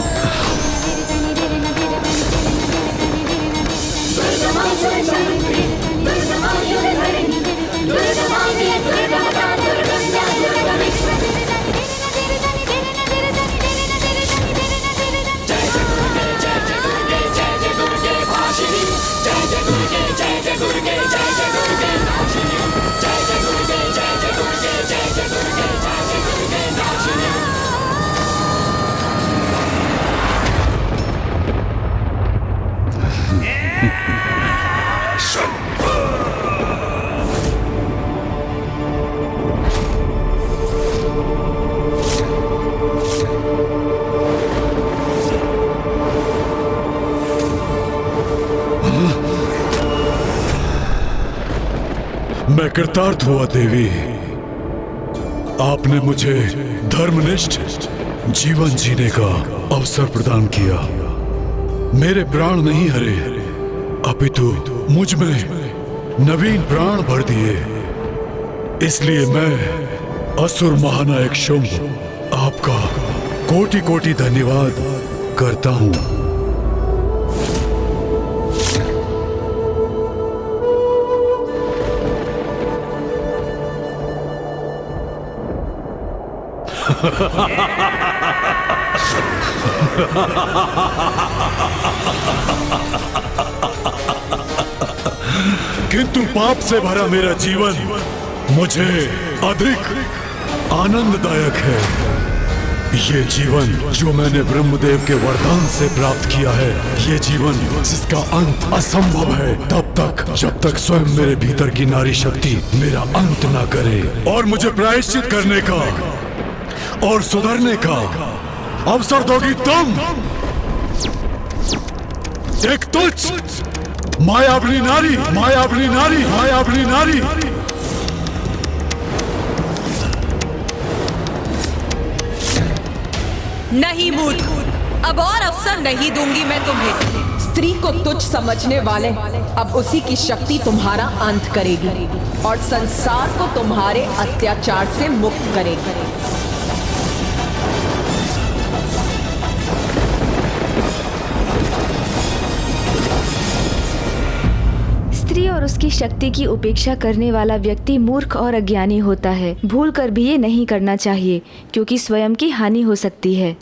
दुर्गमा सुरसती दुर्गमा युद्धकरणी दुर्गमांगी दुर्गमता दुर्गम्या दुर्गमेश्वरी मैं कृतार्थ हुआ देवी। आपने मुझे धर्मनिष्ठ जीवन जीने का अवसर प्रदान किया। मेरे प्राण नहीं हरे, अपितु मुझ में नवीन प्राण भर दिए। इसलिए मैं असुर महानायक शुंभ आपका कोटि कोटि धन्यवाद करता हूं। किंतु पाप से भरा मेरा जीवन मुझे अधिक आनंददायक है। ये जीवन जो मैंने ब्रह्मदेव के वरदान से प्राप्त किया है, ये जीवन जिसका अंत असंभव है तब तक जब तक स्वयं मेरे भीतर की नारी शक्ति मेरा अंत ना करे और मुझे प्रायश्चित करने का और सुधरने का अवसर दोगी तुम। एक तुच्छ मायावनी नारी, मायावनी नारी, मायावनी नारी। नहीं मूर्ख, अब और अवसर नहीं दूंगी मैं तुम्हें। स्त्री को तुच्छ समझने वाले अब उसी की शक्ति तुम्हारा अंत करेगी और संसार को तुम्हारे अत्याचार से मुक्त करेगी। स्त्री और की शक्ति की उपेक्षा करने वाला व्यक्ति मूर्ख और अज्ञानी होता है। भूल कर भी ये नहीं करना चाहिए क्योंकि स्वयं की हानि हो सकती है।